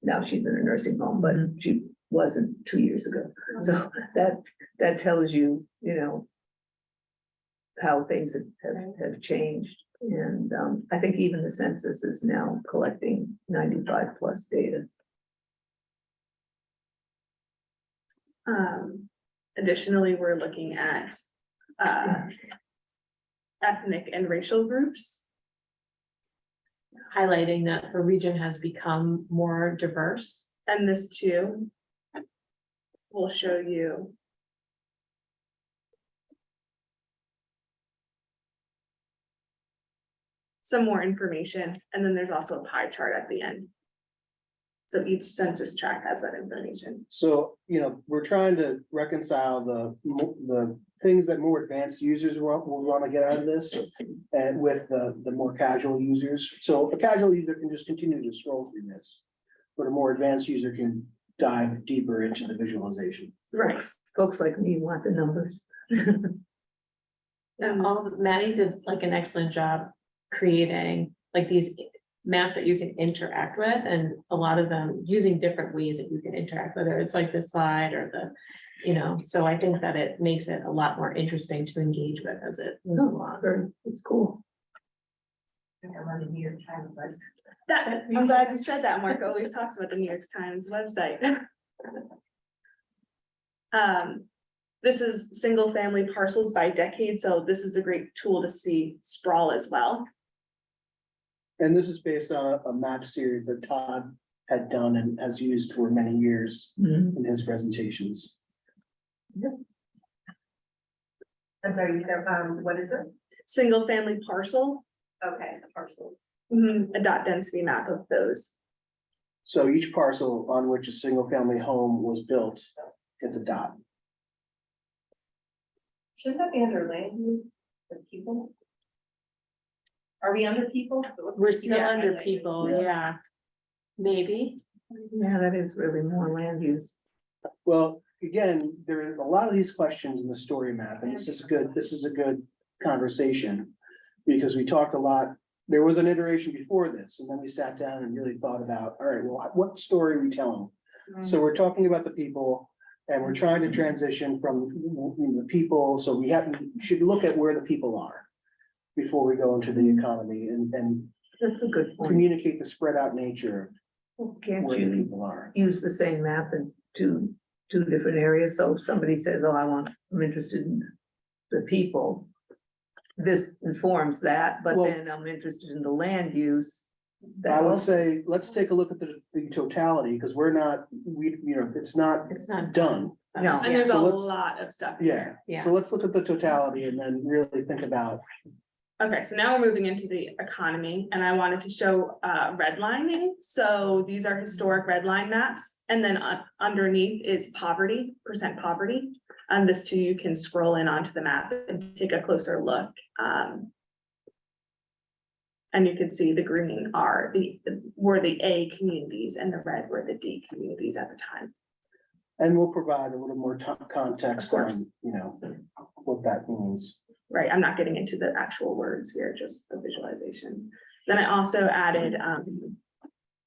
now she's in a nursing home, but she wasn't 2 years ago. So that tells you, you know, how things have changed. And I think even the census is now collecting 95 plus data. Additionally, we're looking at ethnic and racial groups. Highlighting that the region has become more diverse. And this too will show you some more information, and then there's also a pie chart at the end. So each census tract has that information. So, you know, we're trying to reconcile the things that more advanced users will want to get out of this and with the more casual users. So a casual user can just continue to scroll through this, but a more advanced user can dive deeper into the visualization. Right. Folks like me want the numbers. Maddie did like an excellent job creating like these maps that you can interact with, and a lot of them using different ways that you can interact, whether it's like the slide or the, you know, so I think that it makes it a lot more interesting to engage with as it moves along. It's cool. I'm on the New York Times website. That, I'm glad you said that. Mark always talks about the New York Times website. This is single family parcels by decade, so this is a great tool to see sprawl as well. And this is based on a map series that Todd had done and has used for many years in his presentations. I'm sorry, you said, what is it? Single family parcel, Okay, the parcel. a dot density map of those. So each parcel on which a single family home was built gets a dot. Shouldn't that be under land use for people? Are we under people? We're still Yeah. under people, yeah. Maybe. Yeah, that is really more land use. Well, again, there are a lot of these questions in the story map, and this is a good conversation. Because we talked a lot, there was an iteration before this, and then we sat down and really thought about, all right, well, what story are we telling? So we're talking about the people, and we're trying to transition from the people, so we should look at where the people are. Before we go into the economy and That's a good point. communicate the spread out nature of Can't where the you people are. use the same map in two different areas? So if somebody says, oh, I'm interested in the people. This informs that, but Well- then I'm interested in the land use. that I would also- say, let's take a look at the totality, because it's not It's not done. No. And there's So a let's- lot of stuff. Yeah, Yeah. so let's look at the totality and then really think about, Okay, so now we're moving into the economy, and I wanted to show redlining. So these are historic redline maps, and then underneath is poverty, percent poverty. And this too, you can scroll in onto the map and take a closer look. And you can see the green were the A communities and the red were the D communities at the time. and we'll provide a little more context Of on, course. what that means. Right, I'm not getting into the actual words here, just the visualization. Then I also added,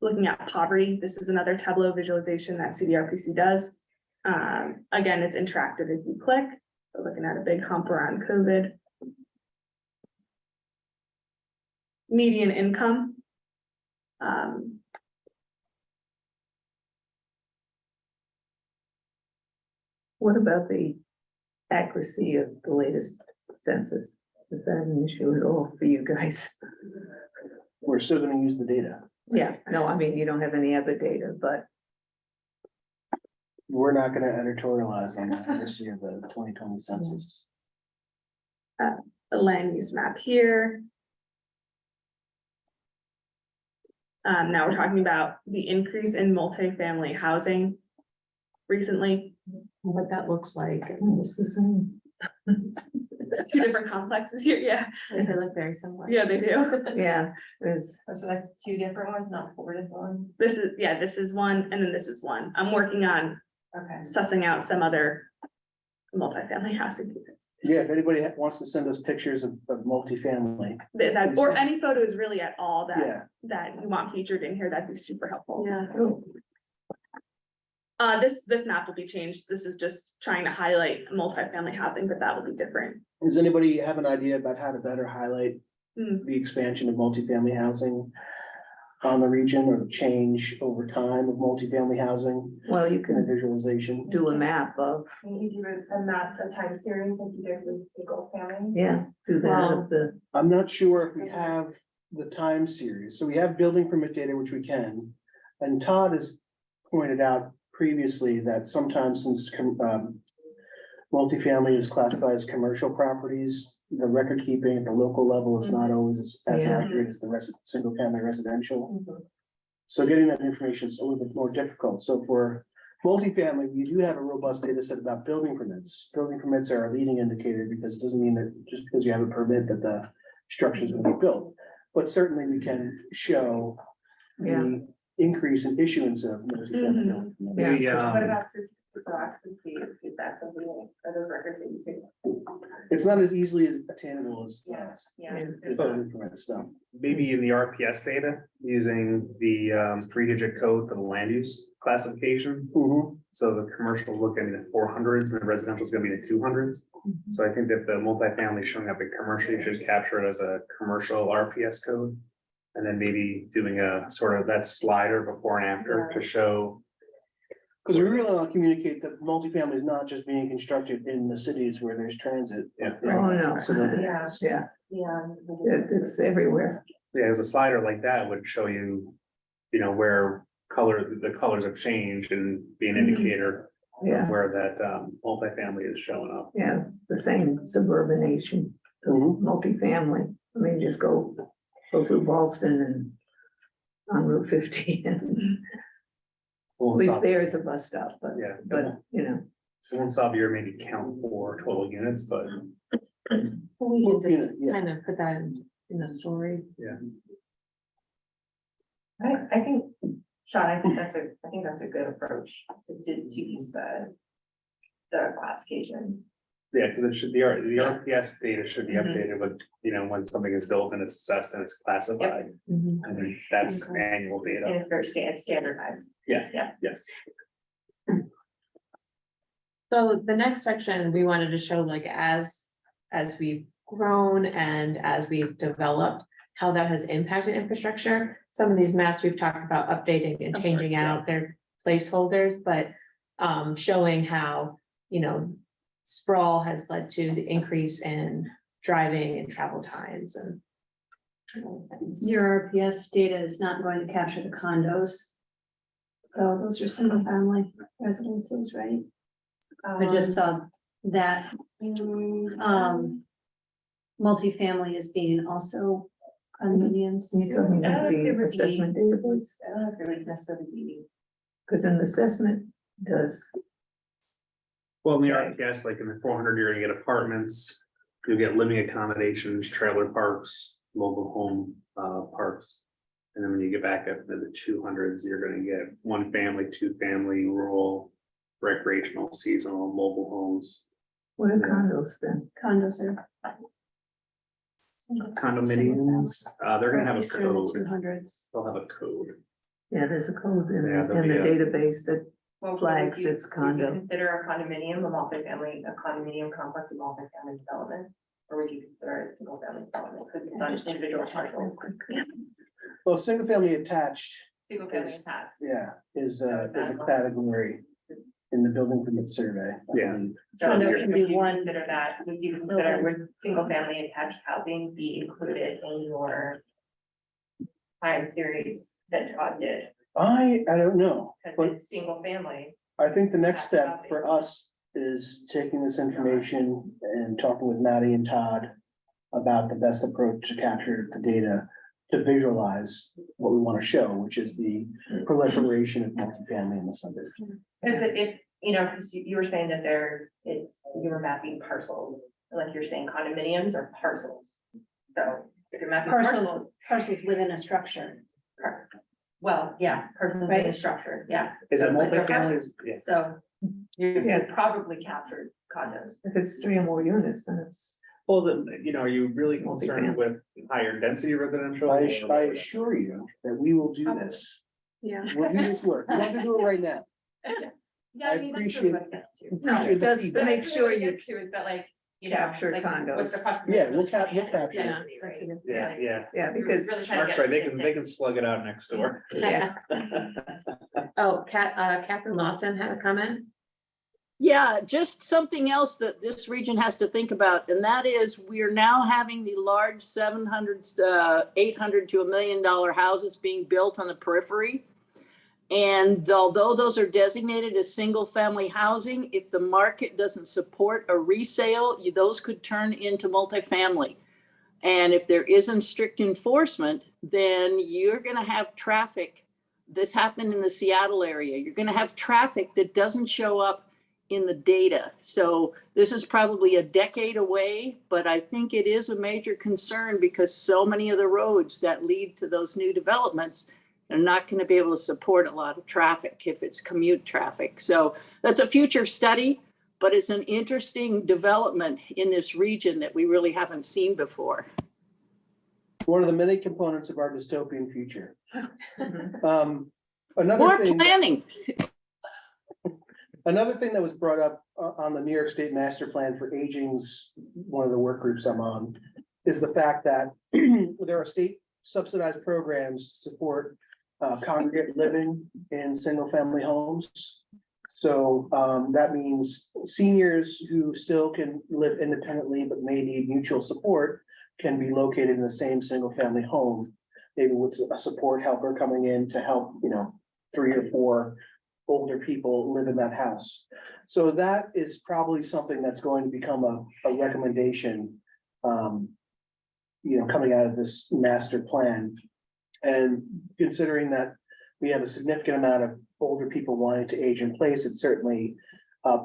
looking at poverty, this is another Tableau visualization that CDRPC does. Again, it's interactive if you click, we're looking at a big hump around COVID. Median income. What about the accuracy of the latest census? Is that an issue at all for you guys? We're still gonna use the data. Yeah, no, I mean, you don't have any other data, but We're not gonna editorialize on the accuracy of the 2020 census. The land use map here. Now we're talking about the increase in multifamily housing recently. what that looks like. it's the same. Two different complexes here, yeah. They look very similar. Yeah, they do. Yeah, there's, So that's two different ones, not four different ones? This is one, and then this is one. I'm working on Okay. sussing out some other multifamily housing units. Yeah, if anybody wants to send us pictures of multifamily, That, or any photos really at all yeah. that you want featured in here, that'd be super helpful. Yeah. This map will be changed. This is just trying to highlight multifamily housing, but that will be different. Does anybody have an idea about how to better highlight Hmm. the expansion of multifamily housing on the region, or the change over time of multifamily housing Well, you in a can visualization? do a map of, Can you do a map, a time series like you did with single family? yeah, do that Well- of the, I'm not sure if we have the time series, so we have building permit data, which we can. And Todd has pointed out previously that sometimes since multifamily is classified as commercial properties, the record keeping at the local level is not always as Yeah. accurate as the single family residential. So getting that information is a little bit more difficult. So for multifamily, we do have a robust data set about building permits. Building permits are a leading indicator because it doesn't mean that just because you have a permit that the structure is going to be built. But certainly we can show the increase in issuance of multifamily. building permits. Maybe, What about certificates of occupancy? Is that something, are those records that you can? It's not as easily as attainable as Yeah. the building permit stuff. maybe in the RPS data, using the 3-digit code for the land use classification. Mhm. So the commercial look in the 400s and the residential is gonna be in the 200s. So I think that the multifamily showing up in commercial, you should capture it as a commercial RPS code. And then maybe doing a sort of that slider before and after to show. Because we really want to communicate that multifamily is not just being constructed in the cities where there's transit. Yeah. oh, no, So that- Yeah. yeah, Yeah. it's everywhere. Yeah, as a slider like that would show you, where the colors have changed and be an indicator Yeah, of where that multifamily is showing up. yeah, the same suburbanation, Mhm. multifamily. I mean, just go through Boston and on Route 50 and Won't at least stop- there is a bus stop, but, Yeah. but, you know. It won't stop your maybe count for total units, but We Well, can just yeah. kind of put that in the story. I think, Sean, I think that's a good approach to use the classification. yeah, because it should be, the RPS data should be Mhm. updated with, when something is built and it's assessed and it's classified. Mhm. And then that's Okay. annual And data. it's very standardized. Yes. So the next section, we wanted to show like as we've grown and as we've developed, how that has impacted infrastructure. Some of these maps we've talked about updating and Of changing course, yeah. out their placeholders, but showing how, sprawl has led to the increase in driving and travel times and. Your RPS data is not going to capture the condos. So those are single family residences, right? I just saw that, multifamily is being also condominiums. You're talking about the assessment database, I don't know if it would necessarily be. because an assessment does, Well, in the RPS, like in the 400, you're gonna get apartments, you'll get living accommodations, trailer parks, mobile home parks. And then when you get back up to the 200s, you're gonna get 1 family, 2 family, rural, recreational, seasonal, mobile homes. what are condos then? Condos are. Condominiums, they're gonna have a code, 200s. they'll have a code. Yeah, there's a code in Yeah, the there'll be a- database that Well, flags would you- its would you condo. Consider a condominium, a condominium complex, a multifamily development, or would you consider it a single family development, because it's on individual parcels? Well, single family attached, Single family attached. is a category in the building permit survey. I Yeah. believe. So Condo would can be you one consider that, would you consider would single family attached housing be included in your time series that Todd did? I don't know, Because but it's single family. I think the next step for us is taking this information and talking with Maddie and Todd about the best approach to capture the data to visualize what we want to show, which is the proliferation of multifamily in the suburbs. Because if, because you were saying that you were mapping parcels, like you're saying condominiums are parcels. So if you're mapping parcels. Parcels within a structure. Well, yeah, parcels in a structure, yeah. Is it But they're multifamily? parcels. Yeah. So you probably captured condos. If it's 3 or more units, then it's. Well, are you really concerned Multifamily. with higher density residential? I assure you that we will do this. Yeah. We'll do this work. We have to do it right now. Yeah, I I mean, that's appreciate- really what it gets to. No, Appreciate the just to feedback. make That's sure really what it you gets to is that like, you know, capture like, condos. what's the customer Yeah, really we'll trying to capture get, it. That's a good- Yeah, yeah. Yeah, because, Really trying to Mark's get right, they to can slug it out next door. yeah, Oh, Catherine Lawson had a comment. Yeah, just something else that this region has to think about, and that is we are now having the large 700, 800 to $1 million houses being built on the periphery. And although those are designated as single family housing, if the market doesn't support a resale, those could turn into multifamily. And if there isn't strict enforcement, then you're going to have traffic. This happened in the Seattle area. You're going to have traffic that doesn't show up in the data. So this is probably a decade away, but I think it is a major concern because so many of the roads that lead to those new developments are not going to be able to support a lot of traffic if it's commute traffic. So that's a future study, but it's an interesting development in this region that we really haven't seen before. One of the many components of our dystopian future. More Another thing. planning. Another thing that was brought up on the New York State Master Plan for Aging's, one of the work groups I'm on, is the fact that there are state subsidized programs to support congregate living in single family homes. So that means seniors who still can live independently but may need mutual support can be located in the same single family home, maybe with a support helper coming in to help, 3 or 4 older people live in that house. So that is probably something that's going to become a recommendation, coming out of this master plan. And considering that we have a significant amount of older people wanting to age in place, it's certainly a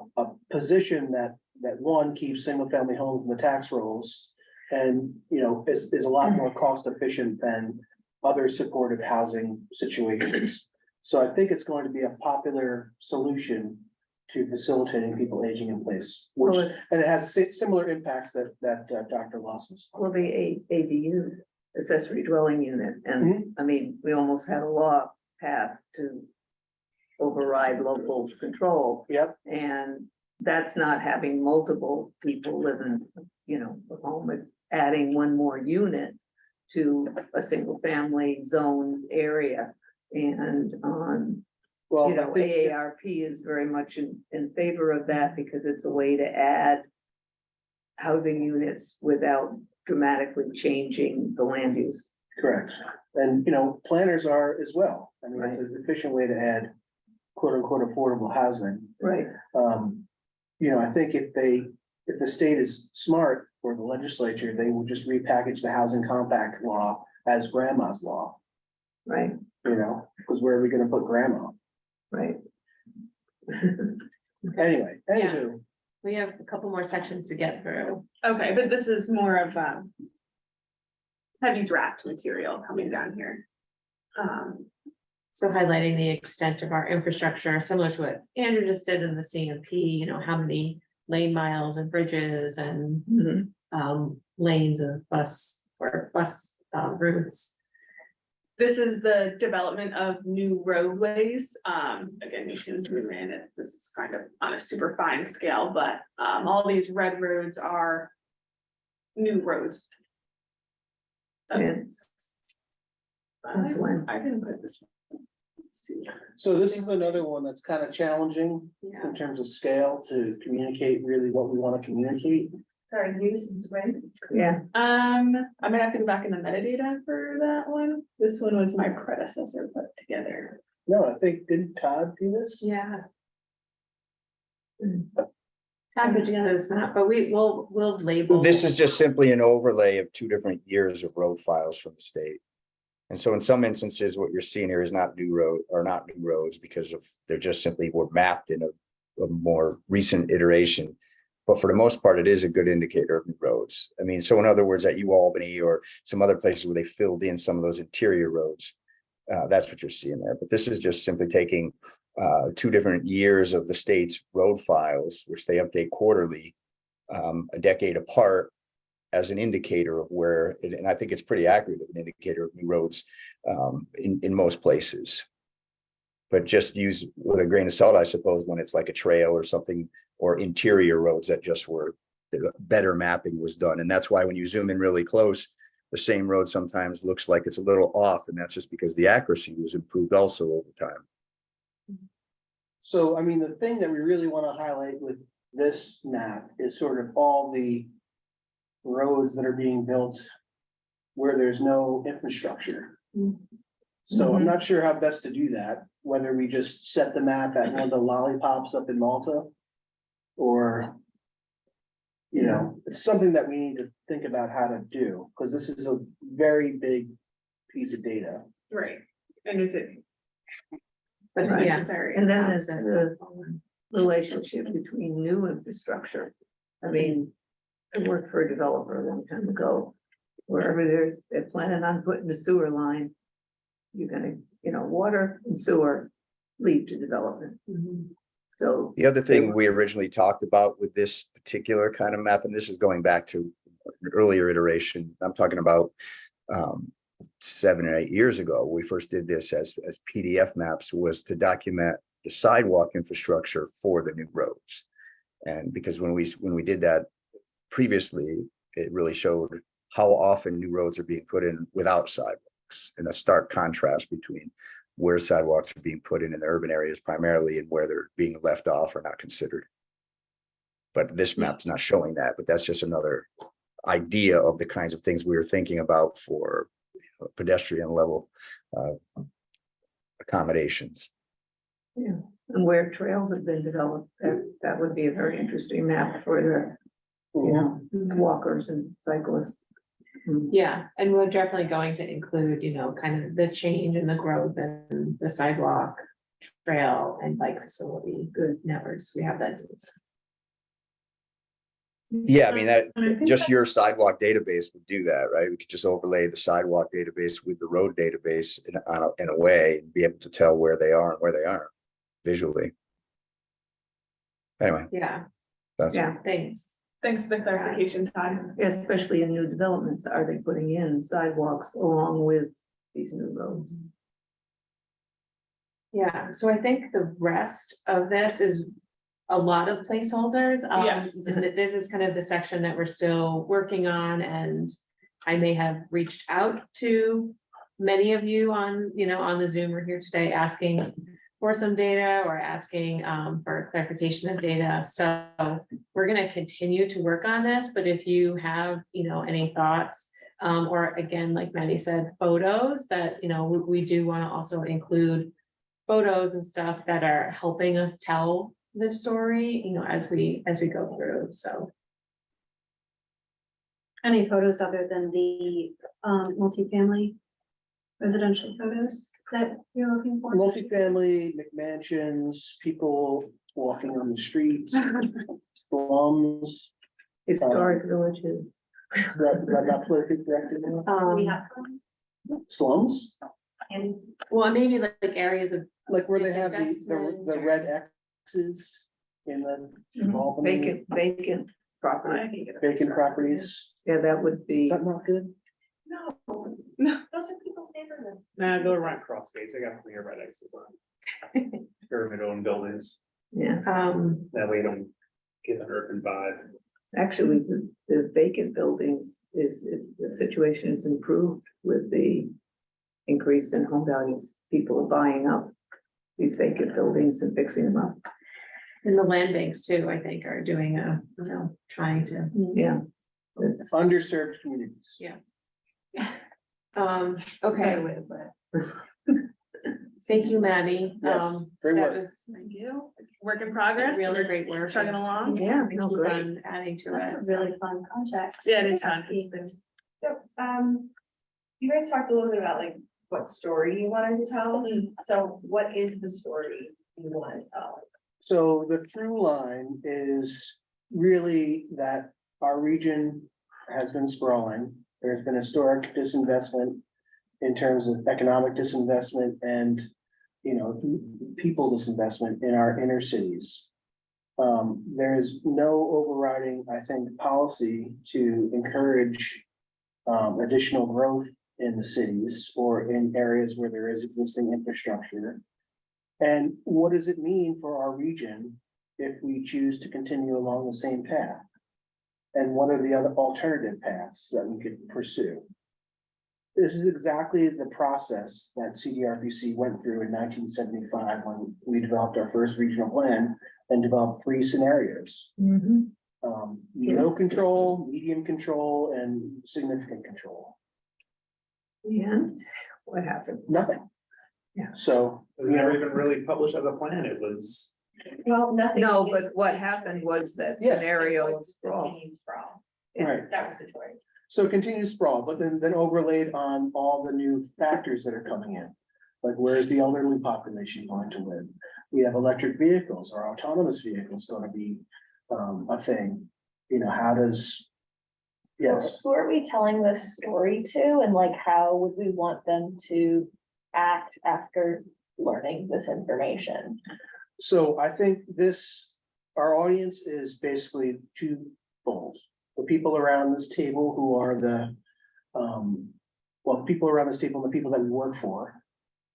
position that one keeps single family homes in the tax rolls and, is a lot more cost efficient than other supportive housing situations. So I think it's going to be a popular solution to facilitating people aging in place, and it has similar impacts that Dr. Lawson's. well, the ADU, accessory dwelling unit, and I mean, we almost had a law passed to override local control. Yep. And that's not having multiple people living, a home, it's adding one more unit to a single family zone area. And Well, I think AARP is very much in favor of that because it's a way to add housing units without dramatically changing the land use. correct. And, planners are as well. I mean, it's an efficient way to add quote unquote affordable housing. Right. I think if the state is smart or the legislature, they will just repackage the housing compact law as grandma's law, Right, because where are we gonna put grandma? right. Anyway, Yeah. anywho, We have a couple more sections to get through. Okay, but this is more of heavy draft material coming down here. So highlighting the extent of our infrastructure, similar to what Andrew just did in the CMP, how many lane miles and bridges and lanes of bus routes. This is the development of new roadways. Again, you can zoom in, this is kind of on a super fine scale, but all these red roads are new roads. Since when? I didn't put this. Let's see. so this is another one that's kind of challenging Yeah. in terms of scale to communicate really what we want to communicate. Sorry, use and swing. Yeah, I'm gonna have to go back in the metadata for that one. This one was my predecessor put together. No, I think, didn't Todd do this? Yeah. Time put together this map, but we'll label. This is just simply an overlay of 2 different years of road files from the state. And so in some instances, what you're seeing here is not new roads because they're just simply were mapped in a more recent iteration. But for the most part, it is a good indicator of new roads. I mean, so in other words, at UAlbany or some other places where they filled in some of those interior roads, that's what you're seeing there. But this is just simply taking 2 different years of the state's road files, which they update quarterly, a decade apart, as an indicator of where, and I think it's pretty accurate, an indicator of new roads in most places. But just use with a grain of salt, I suppose, when it's like a trail or something, or interior roads that just were better mapping was done. And that's why when you zoom in really close, the same road sometimes looks like it's a little off, and that's just because the accuracy was improved also over time. So, I mean, the thing that we really want to highlight with this map is sort of all the roads that are being built where there's no infrastructure. So I'm not sure how best to do that, whether we just set the map at one of the lollipops up in Malta, or, you know, it's something that we need to think about how to do, because this is a very big piece of data. Right, and is it But yeah, necessary? and then there's the relationship between new infrastructure. I mean, I worked for a developer a long time ago. Wherever they're planning on putting a sewer line, you're gonna, you know, water and sewer lead to development. So The other thing we originally talked about with this particular kind of map, and this is going back to an earlier iteration, I'm talking about 7 or 8 years ago, we first did this as PDF maps, was to document the sidewalk infrastructure for the new roads. And because when we did that previously, it really showed how often new roads are being put in without sidewalks, and a stark contrast between where sidewalks are being put in the urban areas primarily and where they're being left off or not considered. But this map's not showing that, but that's just another idea of the kinds of things we were thinking about for pedestrian level accommodations. yeah, and where trails have been developed, that would be a very interesting map for the, you know, walkers and cyclists. Yeah, and we're definitely going to include, you know, kind of the change in the growth and the sidewalk, trail and bike facility, good networks. We have that. Yeah, I mean, that just your sidewalk database would do that, right? We could just overlay the sidewalk database with the road database in a way, and be able to tell where they are and where they aren't visually. Anyway. Yeah. That's Yeah, Thanks. Thanks for the clarification, Todd. especially in new developments, are they putting in sidewalks along with these new roads? Yeah, so I think the rest of this is a lot of placeholders. Yes. And this is kind of the section that we're still working on, and I may have reached out to many of you on, you know, on the Zoom or here today, asking for some data or asking for clarification of data. So we're gonna continue to work on this, but if you have, you know, any thoughts, or again, like Maddie said, photos that, you know, we do wanna also include photos and stuff that are helping us tell the story, you know, as we go through, so. Any photos other than the multifamily residential photos that you're looking for? Multifamily, McMansions, people walking on the streets, slums. Historic villages. Not politically correct anymore. We have Slums, and Well, maybe like areas of, like where they have the Disinvestment red X's in the Albany, Vacant property. vacant properties. Yeah, that would be, Is that not good? No, those are people's neighborhoods. Nah, go around cross streets. I got clear red X's on pyramid owned buildings. yeah, That way you don't get an urban vibe. actually, the vacant buildings the situation is improved with the increase in home values. People are buying up these vacant buildings and fixing them up. and the land banks too, I think, are doing you know, trying to. Yeah. It's Underserved communities. Yeah. Okay. Thank you, Maddie. Yes, great That work. was Thank you. Work in progress. really We're great work. Chugging along. Yeah, Keep no, great. on adding to that's it. a really fun project. Yeah, it is fun. It's been- So, you guys talked a little bit about like what story you wanted to tell. So what is the story you want to tell? So the through line is really that our region has been sprawling. There's been historic disinvestment in terms of economic disinvestment and people disinvestment in our inner cities. There is no overriding, I think, policy to encourage additional growth in the cities or in areas where there is existing infrastructure. And what does it mean for our region if we choose to continue along the same path? And what are the other alternative paths that we could pursue? This is exactly the process that CDRPC went through in 1975 when we developed our first regional plan and developed 3 scenarios. No control, medium control, and significant control. And what happened? Nothing. Yeah. So, It was never even really published as a plan. It was. Well, nothing. No, but what happened was that Yeah. scenario was wrong. Continued sprawl. Right. That was the choice. So continued sprawl, but then overlaid on all the new factors that are coming in. Like, where's the elderly population going to live? We have electric vehicles or autonomous vehicles going to be a thing. How does? Yes, Who are we telling this story to, and like, how would we want them to act after learning this information? so I think our audience is basically twofold. The people around this table who are people around this table, and the people that we work for,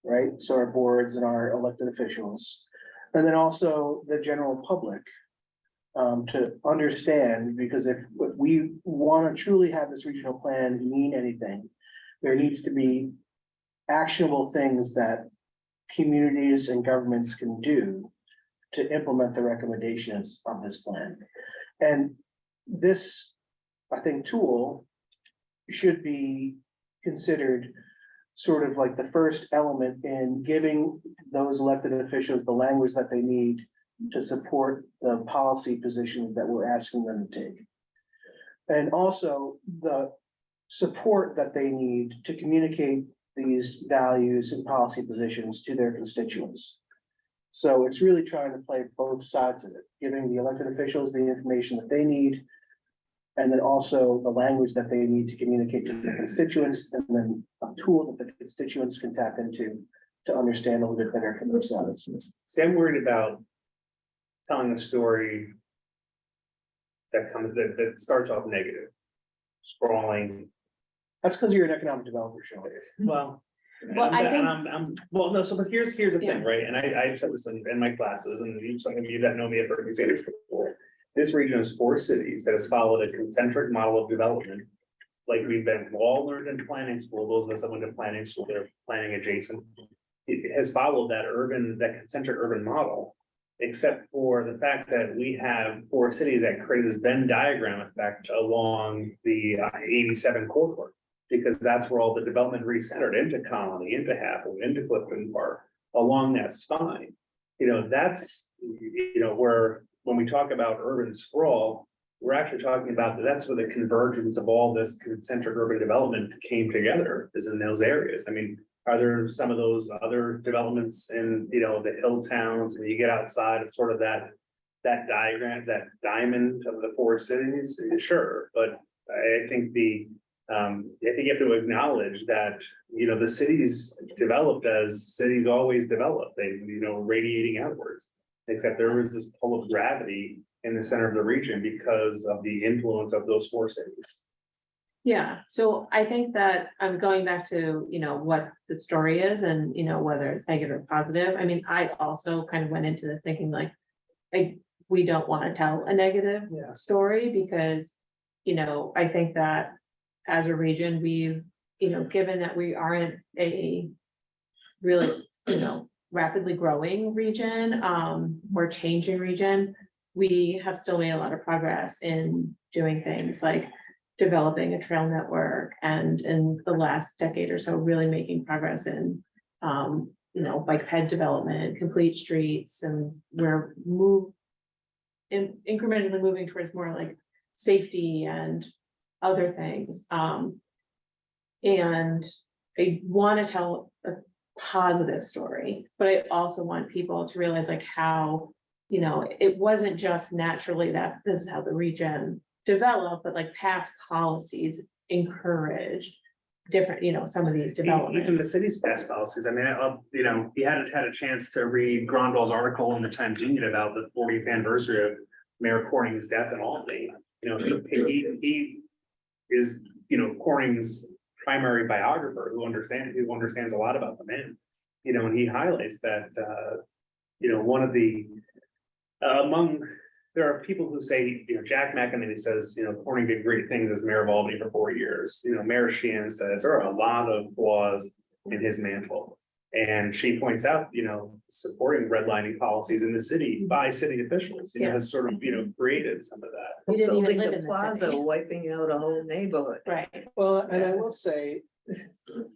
right? So our boards and our elected officials, and then also the general public. To understand, because if we want to truly have this regional plan mean anything, there needs to be actionable things that communities and governments can do to implement the recommendations of this plan. And this, I think, tool should be considered sort of like the first element in giving those elected officials the language that they need to support the policy positions that we're asking them to take. And also the support that they need to communicate these values and policy positions to their constituents. So it's really trying to play both sides of it, giving the elected officials the information that they need, and then also the language that they need to communicate to their constituents, and then a tool that the constituents can tap into to understand a little bit better for themselves. See, I'm worried about telling a story that starts off negative, sprawling. That's because you're an economic developer, Sean. Well. Well, I think- Well, no, so but here's the thing, right? And I've said this in my classes, and some of you that know me have heard me say this before. This region has 4 cities that has followed a concentric model of development. Like we've all learned in planning school, those of us that went to planning school, they're planning adjacent. It has followed that concentric urban model. Except for the fact that we have 4 cities that create this Venn diagram effect along the 87 corridor. Because that's where all the development recentered into Colony, into Hathaway, into Clifton Park, along that spine. That's, where, when we talk about urban sprawl, we're actually talking about, that's where the convergence of all this concentric urban development came together, is in those areas. I mean, are there some of those other developments in, the hill towns, and you get outside of sort of that diagram, that diamond of the 4 cities? Sure, but I think I think you have to acknowledge that, the cities developed as cities always develop, they, radiating outwards. Except there was this pull of gravity in the center of the region because of the influence of those 4 cities. Yeah, so I think that I'm going back to, what the story is and, whether it's negative or positive. I mean, I also kind of went into this thinking like, we don't want to tell a negative story because, I think that as a region, we've, given that we aren't a really, rapidly growing region, we're changing region, we have still made a lot of progress in doing things like developing a trail network, and in the last decade or so, really making progress in, bike ped development, complete streets, and we're incrementally moving towards more like safety and other things. And I want to tell a positive story, but I also want people to realize like how, it wasn't just naturally that this is how the region developed, but like past policies encouraged different, some of these Even the developments. city's past policies, I mean, we hadn't had a chance to read Grondal's article in the Times Union about the 40th anniversary of Mayor Corning's death in Albany. He is, Corning's primary biographer who understands a lot about the man. And he highlights that, one of the, there are people who say, Jack McEnany says, Corning did great things as mayor of Albany for 4 years. Mayor Sheehan says there are a lot of flaws in his mantle. And she points out, supporting redlining policies in the city by city officials, has sort of, created some of that. We didn't even Building live the in the plaza, city. wiping out a whole neighborhood. Right. Well, and I will say,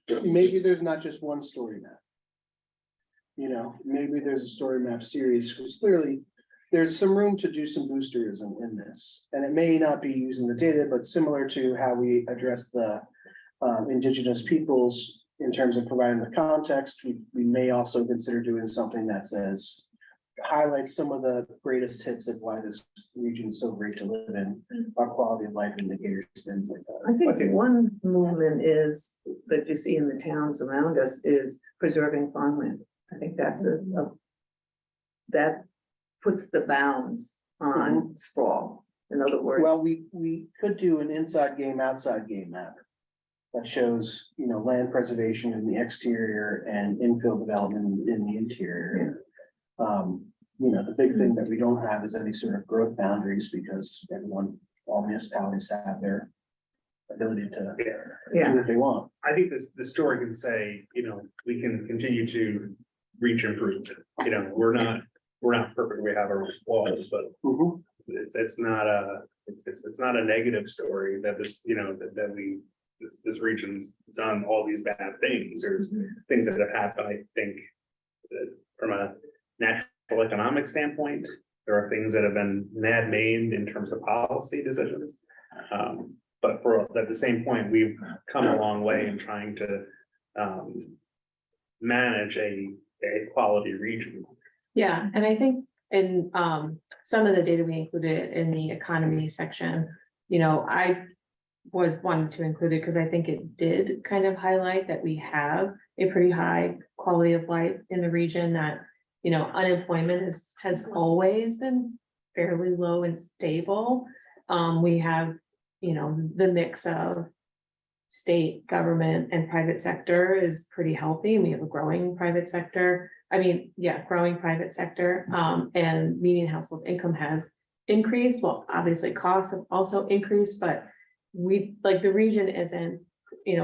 maybe there's not just one story map. Maybe there's a story map series, because clearly there's some room to do some boosterism in this. And it may not be using the data, but similar to how we address the indigenous peoples in terms of providing the context, we may also consider doing something that says, highlights some of the greatest hits of why this region is so great to live in, our quality of life indicators, things like that. I think one movement is, that you see in the towns around us, is preserving farmland. I think that's that puts the bounds on sprawl. In other words. Well, we could do an inside game, outside game map that shows, land preservation in the exterior and infill development in the interior. The big thing that we don't have is any sort of growth boundaries, because all municipalities have their ability to do what they want. I think the story can say, we can continue to reach improvement. We're not perfect. We have our flaws, but it's not a negative story that this region's done all these bad things. There's things that have happened. I think that from a natural economic standpoint, there are things that have been made in terms of policy decisions. But at the same point, we've come a long way in trying to manage a quality region. Yeah, and I think in some of the data we included in the economy section, I wanted to include it because I think it did kind of highlight that we have a pretty high quality of life in the region, that unemployment has always been fairly low and stable. We have, the mix of state government and private sector is pretty healthy. We have a growing private sector. Growing private sector, and median household income has increased. Well, obviously costs have also increased, but the region isn't,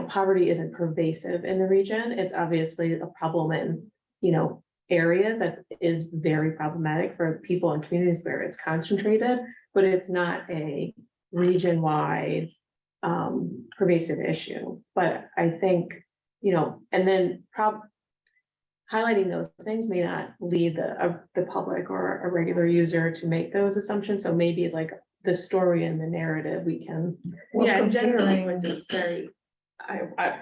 poverty isn't pervasive in the region. It's obviously a problem in, areas that is very problematic for people and communities where it's concentrated, but it's not a region-wide pervasive issue. But I think, and then highlighting those things may not lead the public or a regular user to make those assumptions. So maybe the story and the narrative we can. And Jen's language is very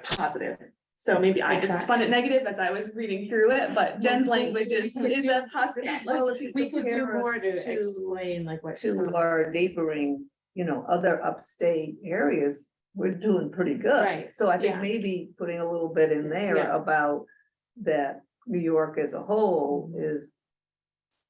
positive. So maybe I just spun it negative as I was reading through it, but Jen's language is a positive. Well, if you We could do compare more us to explain what. to our neighboring, other upstate areas, we're doing pretty good. Right, So I think yeah. maybe putting a little bit in there Yeah. about that New York as a whole is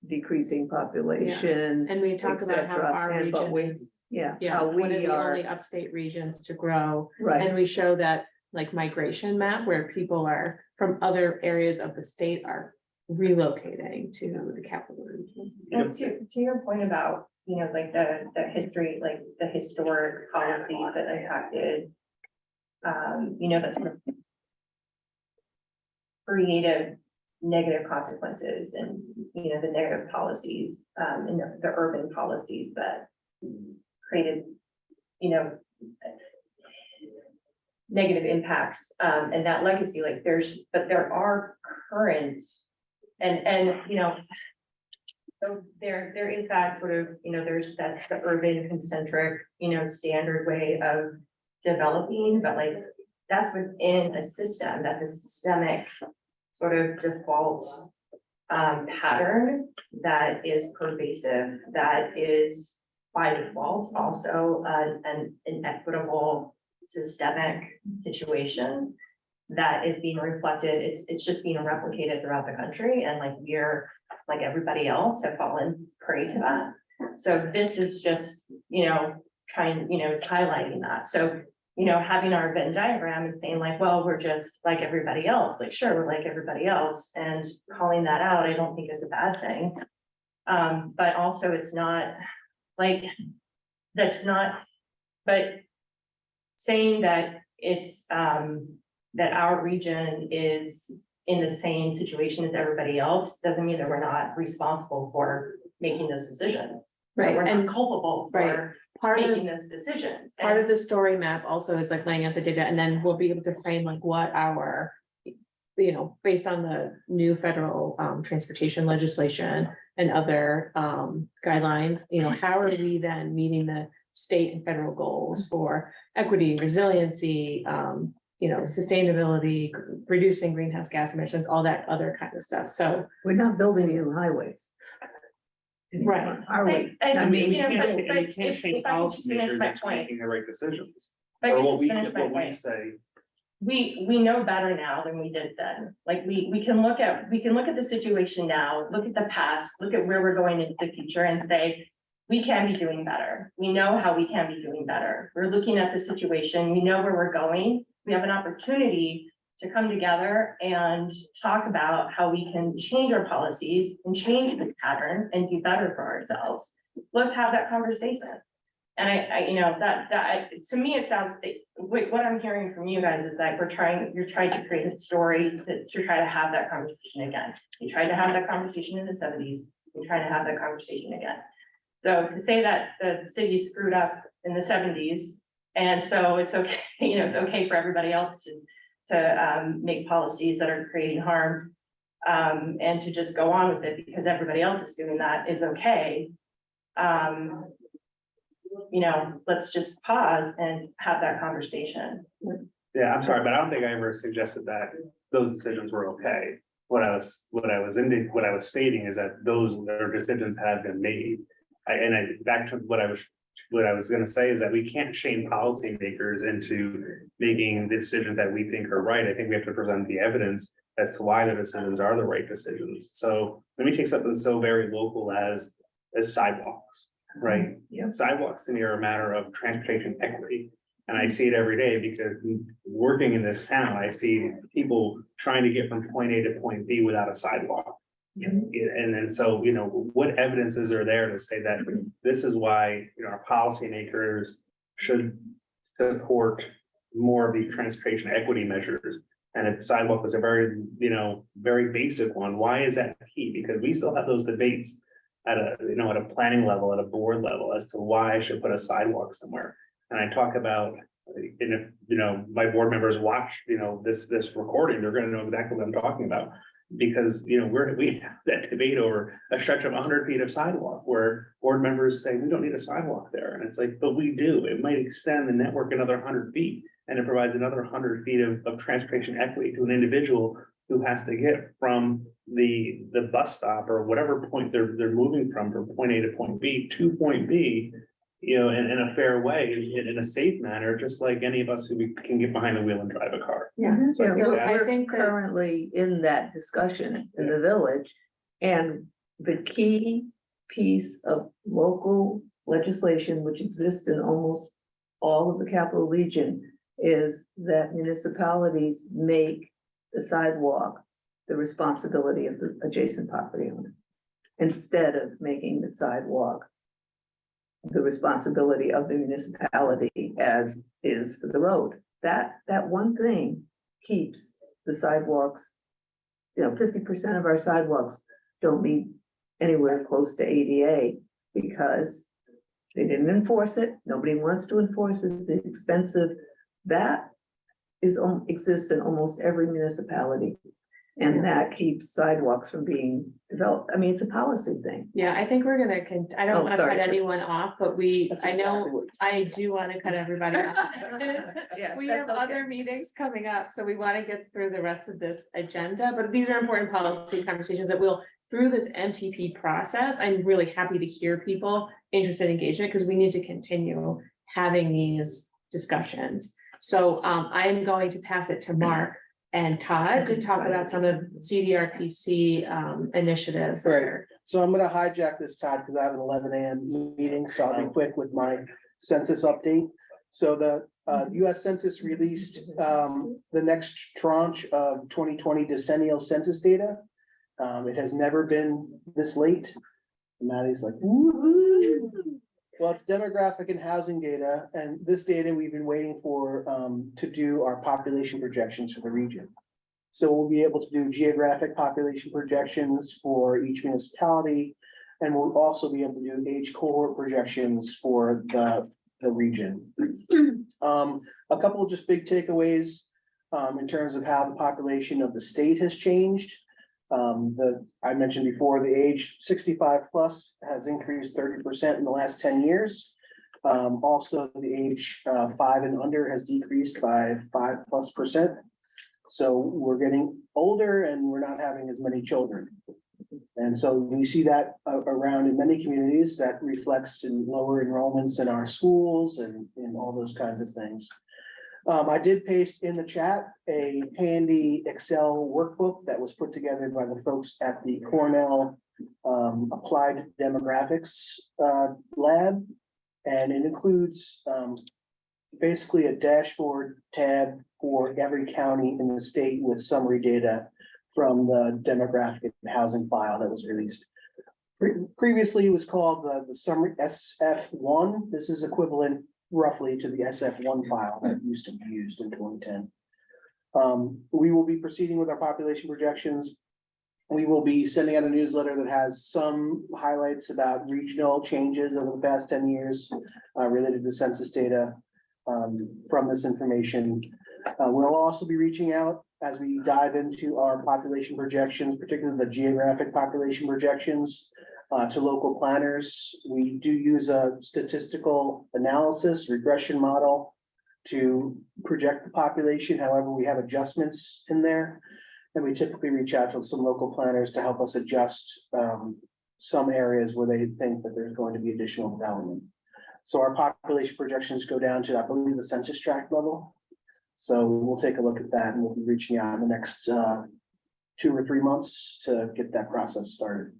decreasing population. And we talk about how etc., our and but region we- is, Yeah, yeah, how one of we the are, only upstate regions to grow. right, And we show that migration map where people are from other areas of the state are relocating to the capital region. And to your point about, the history, the historic policies that impacted, that sort of creative negative consequences and, the negative policies, and the urban policies that created, negative impacts, and that legacy, but there are current and so there is that sort of, there's that the urban concentric, standard way of developing, but that's within a system, that's a systemic sort of default pattern that is pervasive, that is by default also an inequitable systemic situation that is being reflected, it's just being replicated throughout the country, and like we're, like everybody else, have fallen prey to that. So this is just, you know, trying, you know, it's highlighting that. So, you know, having our Venn diagram and saying like, well, we're just like everybody else, like, sure, we're like everybody else, and calling that out, I don't think is a bad thing. But also it's not like, that's not, but saying that it's, that our region is in the same situation as everybody else doesn't mean that we're not responsible for making those decisions. Right, We're not and- culpable right. for Part of, making those decisions. part of the story map also is like laying out the data, and then we'll be able to frame like what our, you know, based on the new federal transportation legislation and other guidelines, you know, how are we then meeting the state and federal goals for equity, resiliency, you know, sustainability, reducing greenhouse gas emissions, all that other kind of stuff. So, We're not building new highways. right. Are we? I We you know, can't, but- and but we can't if change I can just finish policymakers my into point. making the right decisions. If I Or can what just we, finish my what we point. say, We know better now than we did then. Like, we can look at the situation now, look at the past, look at where we're going into the future and say, we can be doing better. We know how we can be doing better. We're looking at the situation, we know where we're going. We have an opportunity to come together and talk about how we can change our policies and change the pattern and do better for ourselves. Let's have that conversation. And I, you know, to me, it sounds, what I'm hearing from you guys is that you're trying to create a story to try to have that conversation again. You tried to have that conversation in the 70s, you're trying to have that conversation again. So to say that the city screwed up in the 70s, and so it's okay, you know, it's okay for everybody else to make policies that are creating harm, and to just go on with it because everybody else is doing that is okay. You know, let's just pause and have that conversation. yeah, I'm sorry, but I don't think I ever suggested that those decisions were okay. What I was stating is that their decisions have been made. Back to what I was gonna say is that we can't shame policymakers into making decisions that we think are right. I think we have to present the evidence as to why the decisions are the right decisions. So let me take something so very local as sidewalks, right? Yeah. Sidewalks to me are a matter of transportation equity. And I see it every day because working in this town, I see people trying to get from point A to point B without a sidewalk. And then so, you know, what evidence is there to say that this is why, you know, our policymakers should support more of these transportation equity measures? And if sidewalk was a very, you know, very basic one, why is that key? Because we still have those debates at a, you know, at a planning level, at a board level as to why I should put a sidewalk somewhere. And I talk about, and if, you know, my board members watch, you know, this recording, they're gonna know exactly what I'm talking about. Because, you know, we have that debate over a stretch of 100 feet of sidewalk where board members say, we don't need a sidewalk there. And it's like, but we do. It might extend the network another 100 feet. And it provides another 100 feet of transportation equity to an individual who has to get from the bus stop or whatever point they're moving from point A to point B to point B, you know, in a fair way, in a safe manner, just like any of us who can get behind the wheel and drive a car. Yeah, So I think we're that's- currently in that discussion in the village. And the key piece of local legislation, which exists in almost all of the capital region, is that municipalities make the sidewalk the responsibility of the adjacent property owner, instead of making the sidewalk the responsibility of the municipality as is for the road. That one thing keeps the sidewalks, you know, 50% of our sidewalks don't meet anywhere close to ADA because they didn't enforce it. Nobody wants to enforce it. It's expensive. That exists in almost every municipality. And that keeps sidewalks from being developed. I mean, it's a policy thing. Yeah, I think we're gonna, I don't Oh, wanna sorry. cut anyone off, but That's I know, exactly what- I do wanna cut everybody off. Yeah, We that's have okay. other meetings coming up, so we wanna get through the rest of this agenda, but these are important policy conversations that will, through this MTP process, I'm really happy to hear people interested in engagement, because we need to continue having these discussions. So I am going to pass it to Mark and Todd to talk about some of CDRPC initiatives. Right. So I'm gonna hijack this, Todd, because I have an 11 a.m. meeting, so I'll be quick with my census update. So the US Census released the next tranche of 2020 decennial census data. It has never been this late. Maddie's like, woo-hoo. Well, it's demographic and housing data, and this data we've been waiting for to do our population projections for the region. So we'll be able to do geographic population projections for each municipality, and we'll also be able to do age cohort projections for the region. A couple of just big takeaways in terms of how the population of the state has changed. I mentioned before, the age 65 plus has increased 30% in the last 10 years. Also, the age 5 and under has decreased by 5+%. So we're getting older and we're not having as many children. And so we see that around in many communities. That reflects in lower enrollments in our schools and all those kinds of things. I did paste in the chat a handy Excel workbook that was put together by the folks at the Cornell Applied Demographics Lab. And it includes basically a dashboard tab for every county in the state with summary data from the demographic and housing file that was released. Previously, it was called the summary SF1. This is equivalent roughly to the SF1 file that used to be used in 2010. We will be proceeding with our population projections. We will be sending out a newsletter that has some highlights about regional changes over the past 10 years related to census data from this information. We'll also be reaching out as we dive into our population projections, particularly the geographic population projections, to local planners. We do use a statistical analysis regression model to project the population. However, we have adjustments in there. And we typically reach out to some local planners to help us adjust some areas where they think that there's going to be additional development. So our population projections go down to, I believe, the census tract level. So we'll take a look at that and we'll be reaching out in the next 2 or 3 months to get that process started.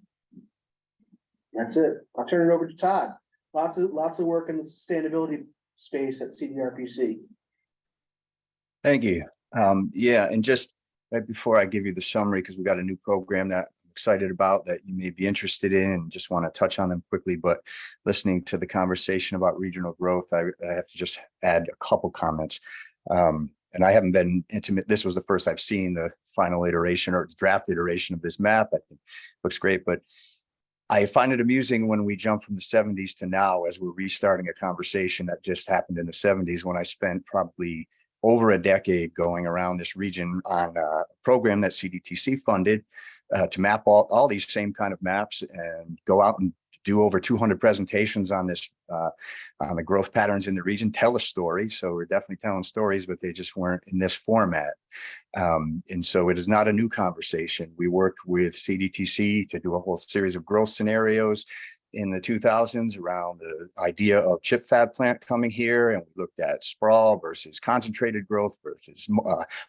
That's it. I'll turn it over to Todd. Lots of work in the sustainability space at CDRPC. Thank you. Yeah, and just right before I give you the summary, because we got a new program that I'm excited about that you may be interested in and just want to touch on them quickly, but listening to the conversation about regional growth, I have to just add a couple comments. And I haven't been intimate. This was the first I've seen the final iteration or draft iteration of this map. I think it looks great, but I find it amusing when we jump from the 70s to now as we're restarting a conversation that just happened in the 70s, when I spent probably over a decade going around this region on a program that CDTC funded to map all these same kind of maps and go out and do over 200 presentations on this, on the growth patterns in the region, tell a story. So we're definitely telling stories, but they just weren't in this format. And so it is not a new conversation. We worked with CDTC to do a whole series of growth scenarios in the 2000s around the idea of chip fab plant coming here. And we looked at sprawl versus concentrated growth versus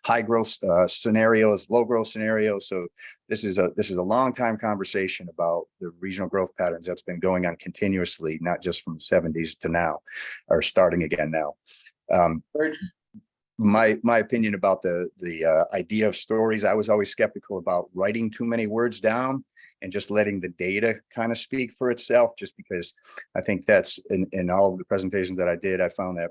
high growth scenarios, low growth scenarios. So this is a long time conversation about the regional growth patterns that's been going on continuously, not just from the 70s to now, or starting again now. My opinion about the idea of stories, I was always skeptical about writing too many words down and just letting the data kind of speak for itself, just because I think that's in all of the presentations that I did, I found that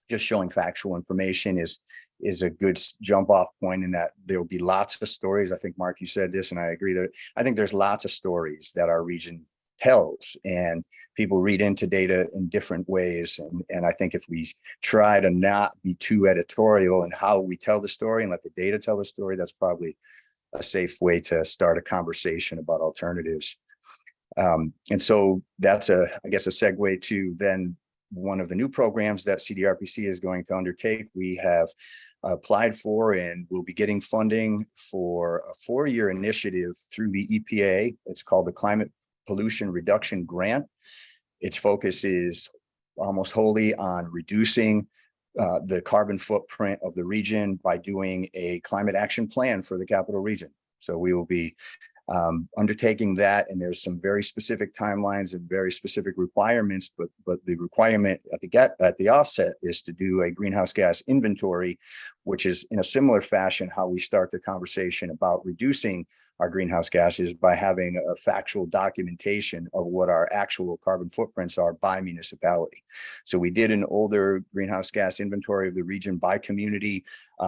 just showing factual information is a good jump off point, in that there will be lots of stories. I think, Mark, you said this, and I agree that I think there's lots of stories that our region tells, and people read into data in different ways. And I think if we try to not be too editorial in how we tell the story and let the data tell the story, that's probably a safe way to start a conversation about alternatives. And so that's I guess a segue to then one of the new programs that CDRPC is going to undertake. We have applied for and will be getting funding for a 4-year initiative through the EPA. It's called the Climate Pollution Reduction Grant. Its focus is almost wholly on reducing the carbon footprint of the region by doing a climate action plan for the capital region. So we will be undertaking that, and there's some very specific timelines and very specific requirements, but the requirement at the offset is to do a greenhouse gas inventory, which is in a similar fashion how we start the conversation about reducing our greenhouse gases by having a factual documentation of what our actual carbon footprints are by municipality. So we did an older greenhouse gas inventory of the region by community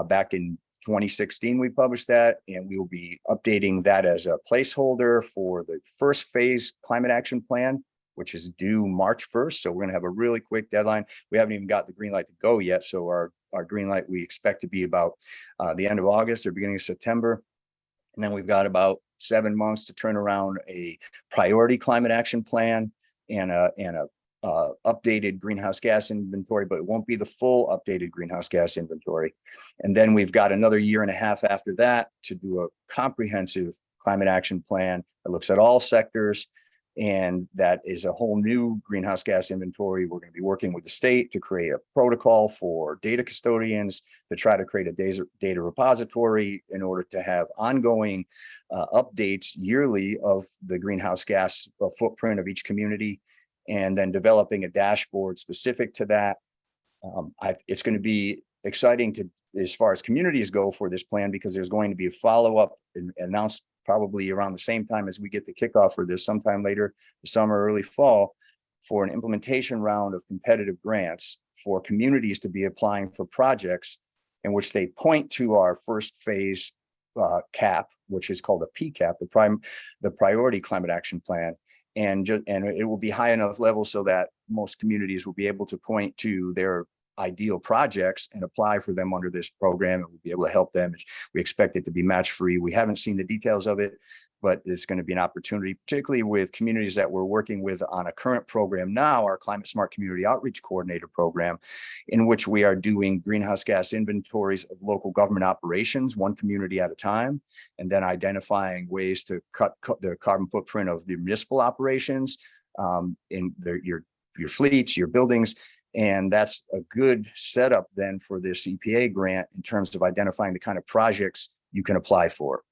back in 2016. We published that, and we will be updating that as a placeholder for the first phase climate action plan, which is due March 1st. So we're going to have a really quick deadline. We haven't even got the green light to go yet. So our green light we expect to be about the end of August or beginning of September. And then we've got about 7 months to turn around a priority climate action plan and a updated greenhouse gas inventory, but it won't be the full updated greenhouse gas inventory. And then we've got another 1.5 years after that to do a comprehensive climate action plan that looks at all sectors. And that is a whole new greenhouse gas inventory. We're going to be working with the state to create a protocol for data custodians to try to create a data repository in order to have ongoing updates yearly of the greenhouse gas footprint of each community, and then developing a dashboard specific to that. It's going to be exciting to, as far as communities go for this plan, because there's going to be a follow-up and announced probably around the same time as we get the kickoff for this, sometime later the summer, early fall, for an implementation round of competitive grants for communities to be applying for projects in which they point to our first phase cap, which is called a PCAP, the priority climate action plan. And it will be high enough level so that most communities will be able to point to their ideal projects and apply for them under this program, and we'll be able to help them. We expect it to be match free. We haven't seen the details of it, but it's going to be an opportunity, particularly with communities that we're working with on a current program now, our Climate Smart Community Outreach Coordinator program, in which we are doing greenhouse gas inventories of local government operations, one community at a time, and then identifying ways to cut the carbon footprint of the municipal operations in your fleets, your buildings. And that's a good setup then for this EPA grant in terms of identifying the kind of projects you can apply for.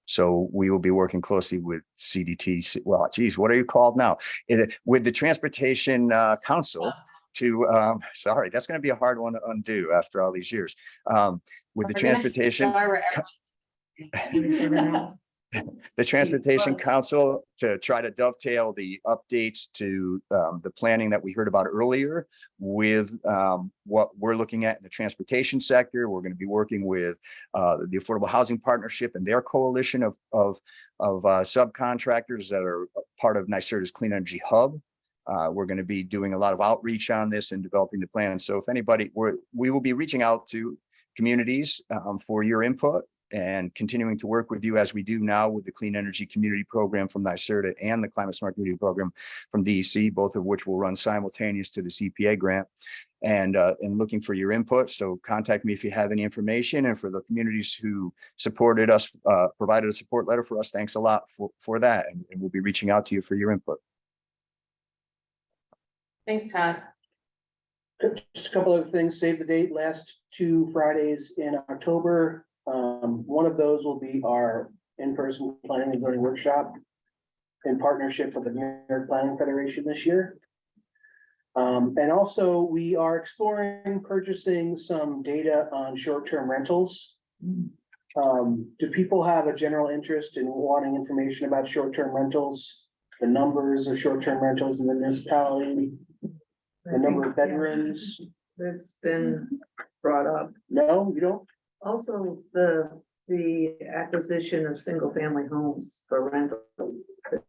So we will be working closely with CDT. Well, geez, what are you called now? With the Transportation Council to, sorry, that's going to be a hard one to undo after all these years. With the Transportation. The Transportation Council to try to dovetail the updates to the planning that we heard about earlier with what we're looking at in the transportation sector. We're going to be working with the Affordable Housing Partnership and their coalition of subcontractors that are part of NYSERDA's Clean Energy Hub. We're going to be doing a lot of outreach on this and developing the plan. So if anybody, we will be reaching out to communities for your input, and continuing to work with you as we do now with the Clean Energy Community Program from NYSERDA and the Climate Smart Community Program from DEC, both of which will run simultaneous to the CPA grant, and looking for your input. So contact me if you have any information. And for the communities who supported us, provided a support letter for us, thanks a lot for that. And we'll be reaching out to you for your input. Thanks, Todd. Just a couple of things. Save the date, last 2 Fridays in October. One of those will be our in-person planning and zoning workshop in partnership with the New York Planning Federation this year. And also we are exploring purchasing some data on short-term rentals. Do people have a general interest in wanting information about short-term rentals, the numbers of short-term rentals in the municipality, the number of bedrooms? That's been brought up. No, you don't? Also, the acquisition of single-family homes for rental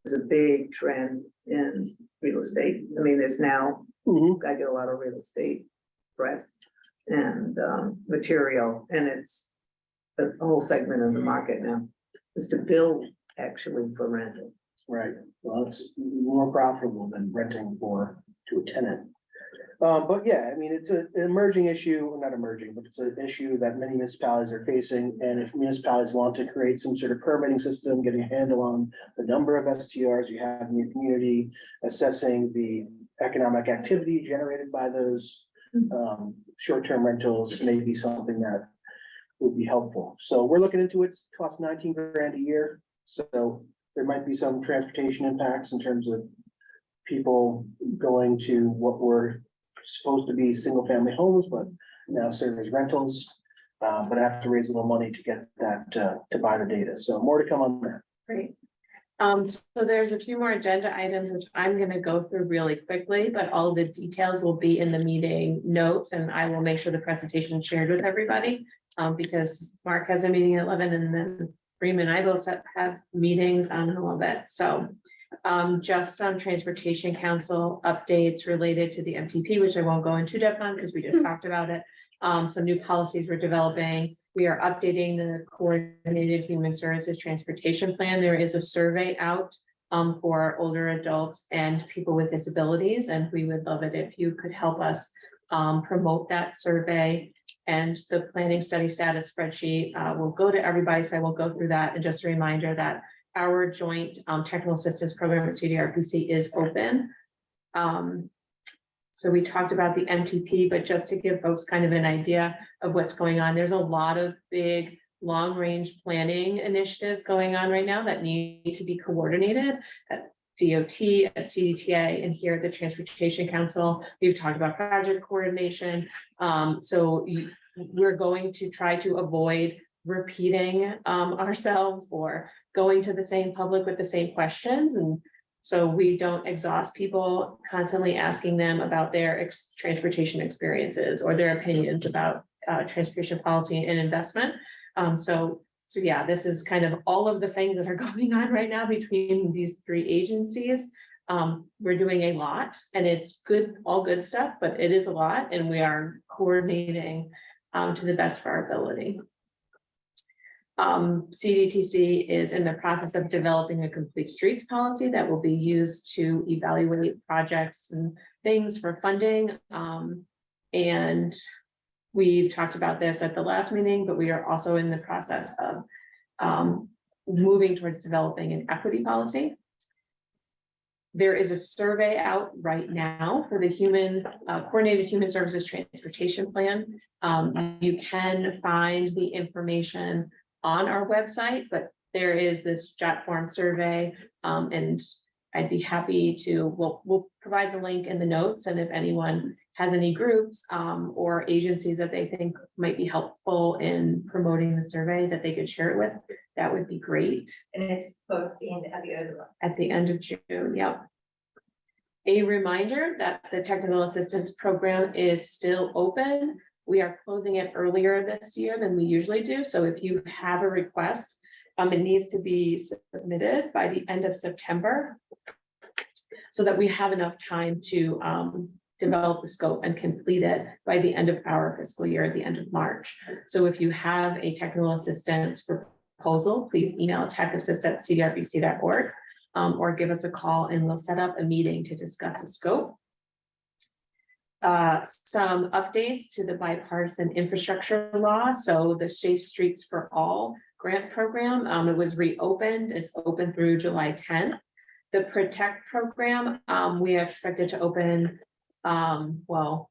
is a big trend in real estate. I mean, there's now, I get a lot of real estate press and material, and it's a whole segment of the market now is to build actually for rental. Right. Well, it's more profitable than renting to a tenant. But yeah, I mean, it's an emerging issue, not emerging, but it's an issue that many municipalities are facing. And if municipalities want to create some sort of permitting system, getting a handle on the number of STRs you have in your community, assessing the economic activity generated by those short-term rentals may be something that would be helpful. So we're looking into it. It costs 19 grand a year. So there might be some transportation impacts in terms of people going to what were supposed to be single-family homes, but now serve as rentals. But I have to raise a little money to get that, to buy the data. So more to come on that. Great. So there's a few more agenda items, which I'm gonna go through really quickly, but all the details will be in the meeting notes, and I will make sure the presentation is shared with everybody. Because Mark has a meeting at 11, and then Freeman and I both have meetings on all of it. So just some transportation council updates related to the MTP, which I won't go into depth on because we just talked about it. Some new policies we're developing. We are updating the coordinated human services transportation plan. There is a survey out for older adults and people with disabilities, and we would love it if you could help us promote that survey. And the planning study status spreadsheet will go to everybody, so I will go through that. And just a reminder that our joint technical assistance program at CDRPC is open. So we talked about the MTP, but just to give folks kind of an idea of what's going on, there's a lot of big long-range planning initiatives going on right now that need to be coordinated at DOT, at CDTA, and here at the Transportation Council. We've talked about project coordination. So we're going to try to avoid repeating ourselves or going to the same public with the same questions. And so we don't exhaust people constantly asking them about their transportation experiences or their opinions about transportation policy and investment. So yeah, this is kind of all of the things that are going on right now between these three agencies. We're doing a lot, and it's good, all good stuff, but it is a lot, and we are coordinating to the best of our ability. CDTC is in the process of developing a complete streets policy that will be used to evaluate projects and things for funding. And we've talked about this at the last meeting, but we are also in the process of moving towards developing an equity policy. There is a survey out right now for the coordinated human services transportation plan. You can find the information on our website, but there is this jot form survey, and I'd be happy to, we'll provide the link in the notes, and if anyone has any groups or agencies that they think might be helpful in promoting the survey that they could share it with, that would be great. And it's posting at the end of the month. At the end of June, yep. A reminder that the technical assistance program is still open. We are closing it earlier this year than we usually do. So if you have a request, it needs to be submitted by the end of September so that we have enough time to develop the scope and complete it by the end of our fiscal year at the end of March. So if you have a technical assistance proposal, please email techassist@cdrbc.org or give us a call and we'll set up a meeting to discuss the scope. Some updates to the bipartisan infrastructure law. So the Safe Streets for All grant program, it was reopened. It's open through July 10th. The Protect program, we expect it to open, well,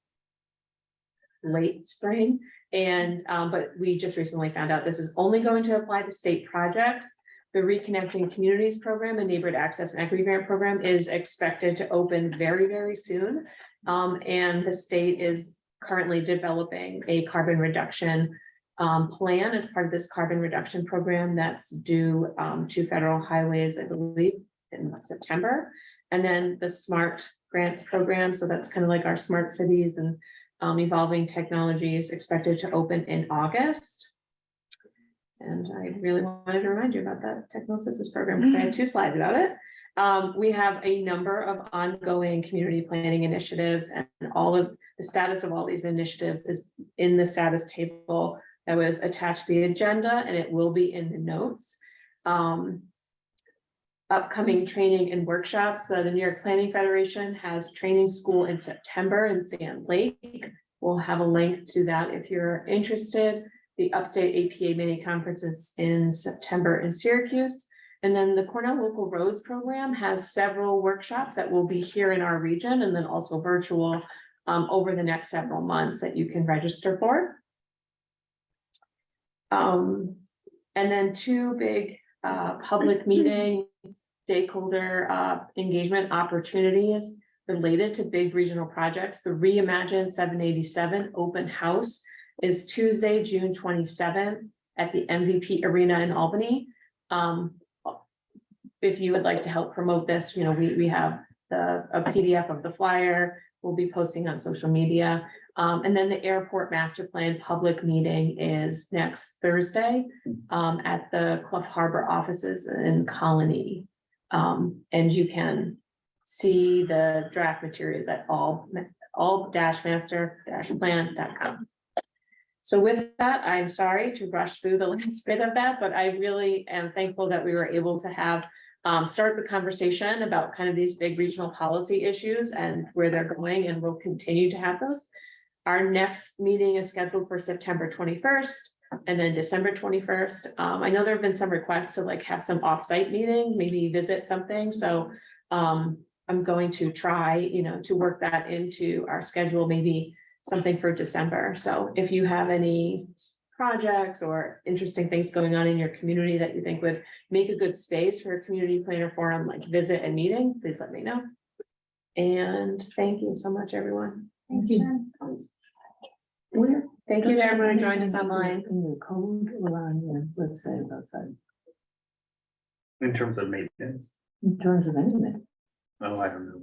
late spring. And, but we just recently found out this is only going to apply to state projects. The Reconnecting Communities program and Neighborhood Access and Equity Grant program is expected to open very, very soon. And the state is currently developing a carbon reduction plan as part of this carbon reduction program that's due to federal highways, I believe, in September. And then the SMART grants program. So that's kind of like our smart cities and evolving technologies expected to open in August. And I really wanted to remind you about that technical assistance program because I have 2 slides about it. We have a number of ongoing community planning initiatives, and all of the status of all these initiatives is in the status table that was attached to the agenda, and it will be in the notes. Upcoming training and workshops. So the New York Planning Federation has training school in September in Sand Lake. We'll have a link to that if you're interested. The Upstate APA mini conferences in September in Syracuse. And then the Cornell Local Roads program has several workshops that will be here in our region and then also virtual over the next several months that you can register for. And then two big public meeting stakeholder engagement opportunities related to big regional projects. The Reimagine 787 open house is Tuesday, June 27th at the MVP Arena in Albany. If you would like to help promote this, you know, we have a PDF of the flyer. We'll be posting on social media. And then the airport master plan public meeting is next Thursday at the Clough Harbor offices in Colony. And you can see the draft materials at all-master-plan.com. So with that, I'm sorry to rush through the last bit of that, but I really am thankful that we were able to have start the conversation about kind of these big regional policy issues and where they're going, and we'll continue to have those. Our next meeting is scheduled for September 21st and then December 21st. I know there have been some requests to like have some offsite meetings, maybe visit something. So I'm going to try, you know, to work that into our schedule, maybe something for December. So if you have any projects or interesting things going on in your community that you think would make a good space for a community planner forum, like visit and meeting, please let me know. And thank you so much, everyone. Thanks, Jen. Thank you to everyone who joined us online. In the code or on your website outside, In terms of maintenance, in terms of anything. oh, I don't know.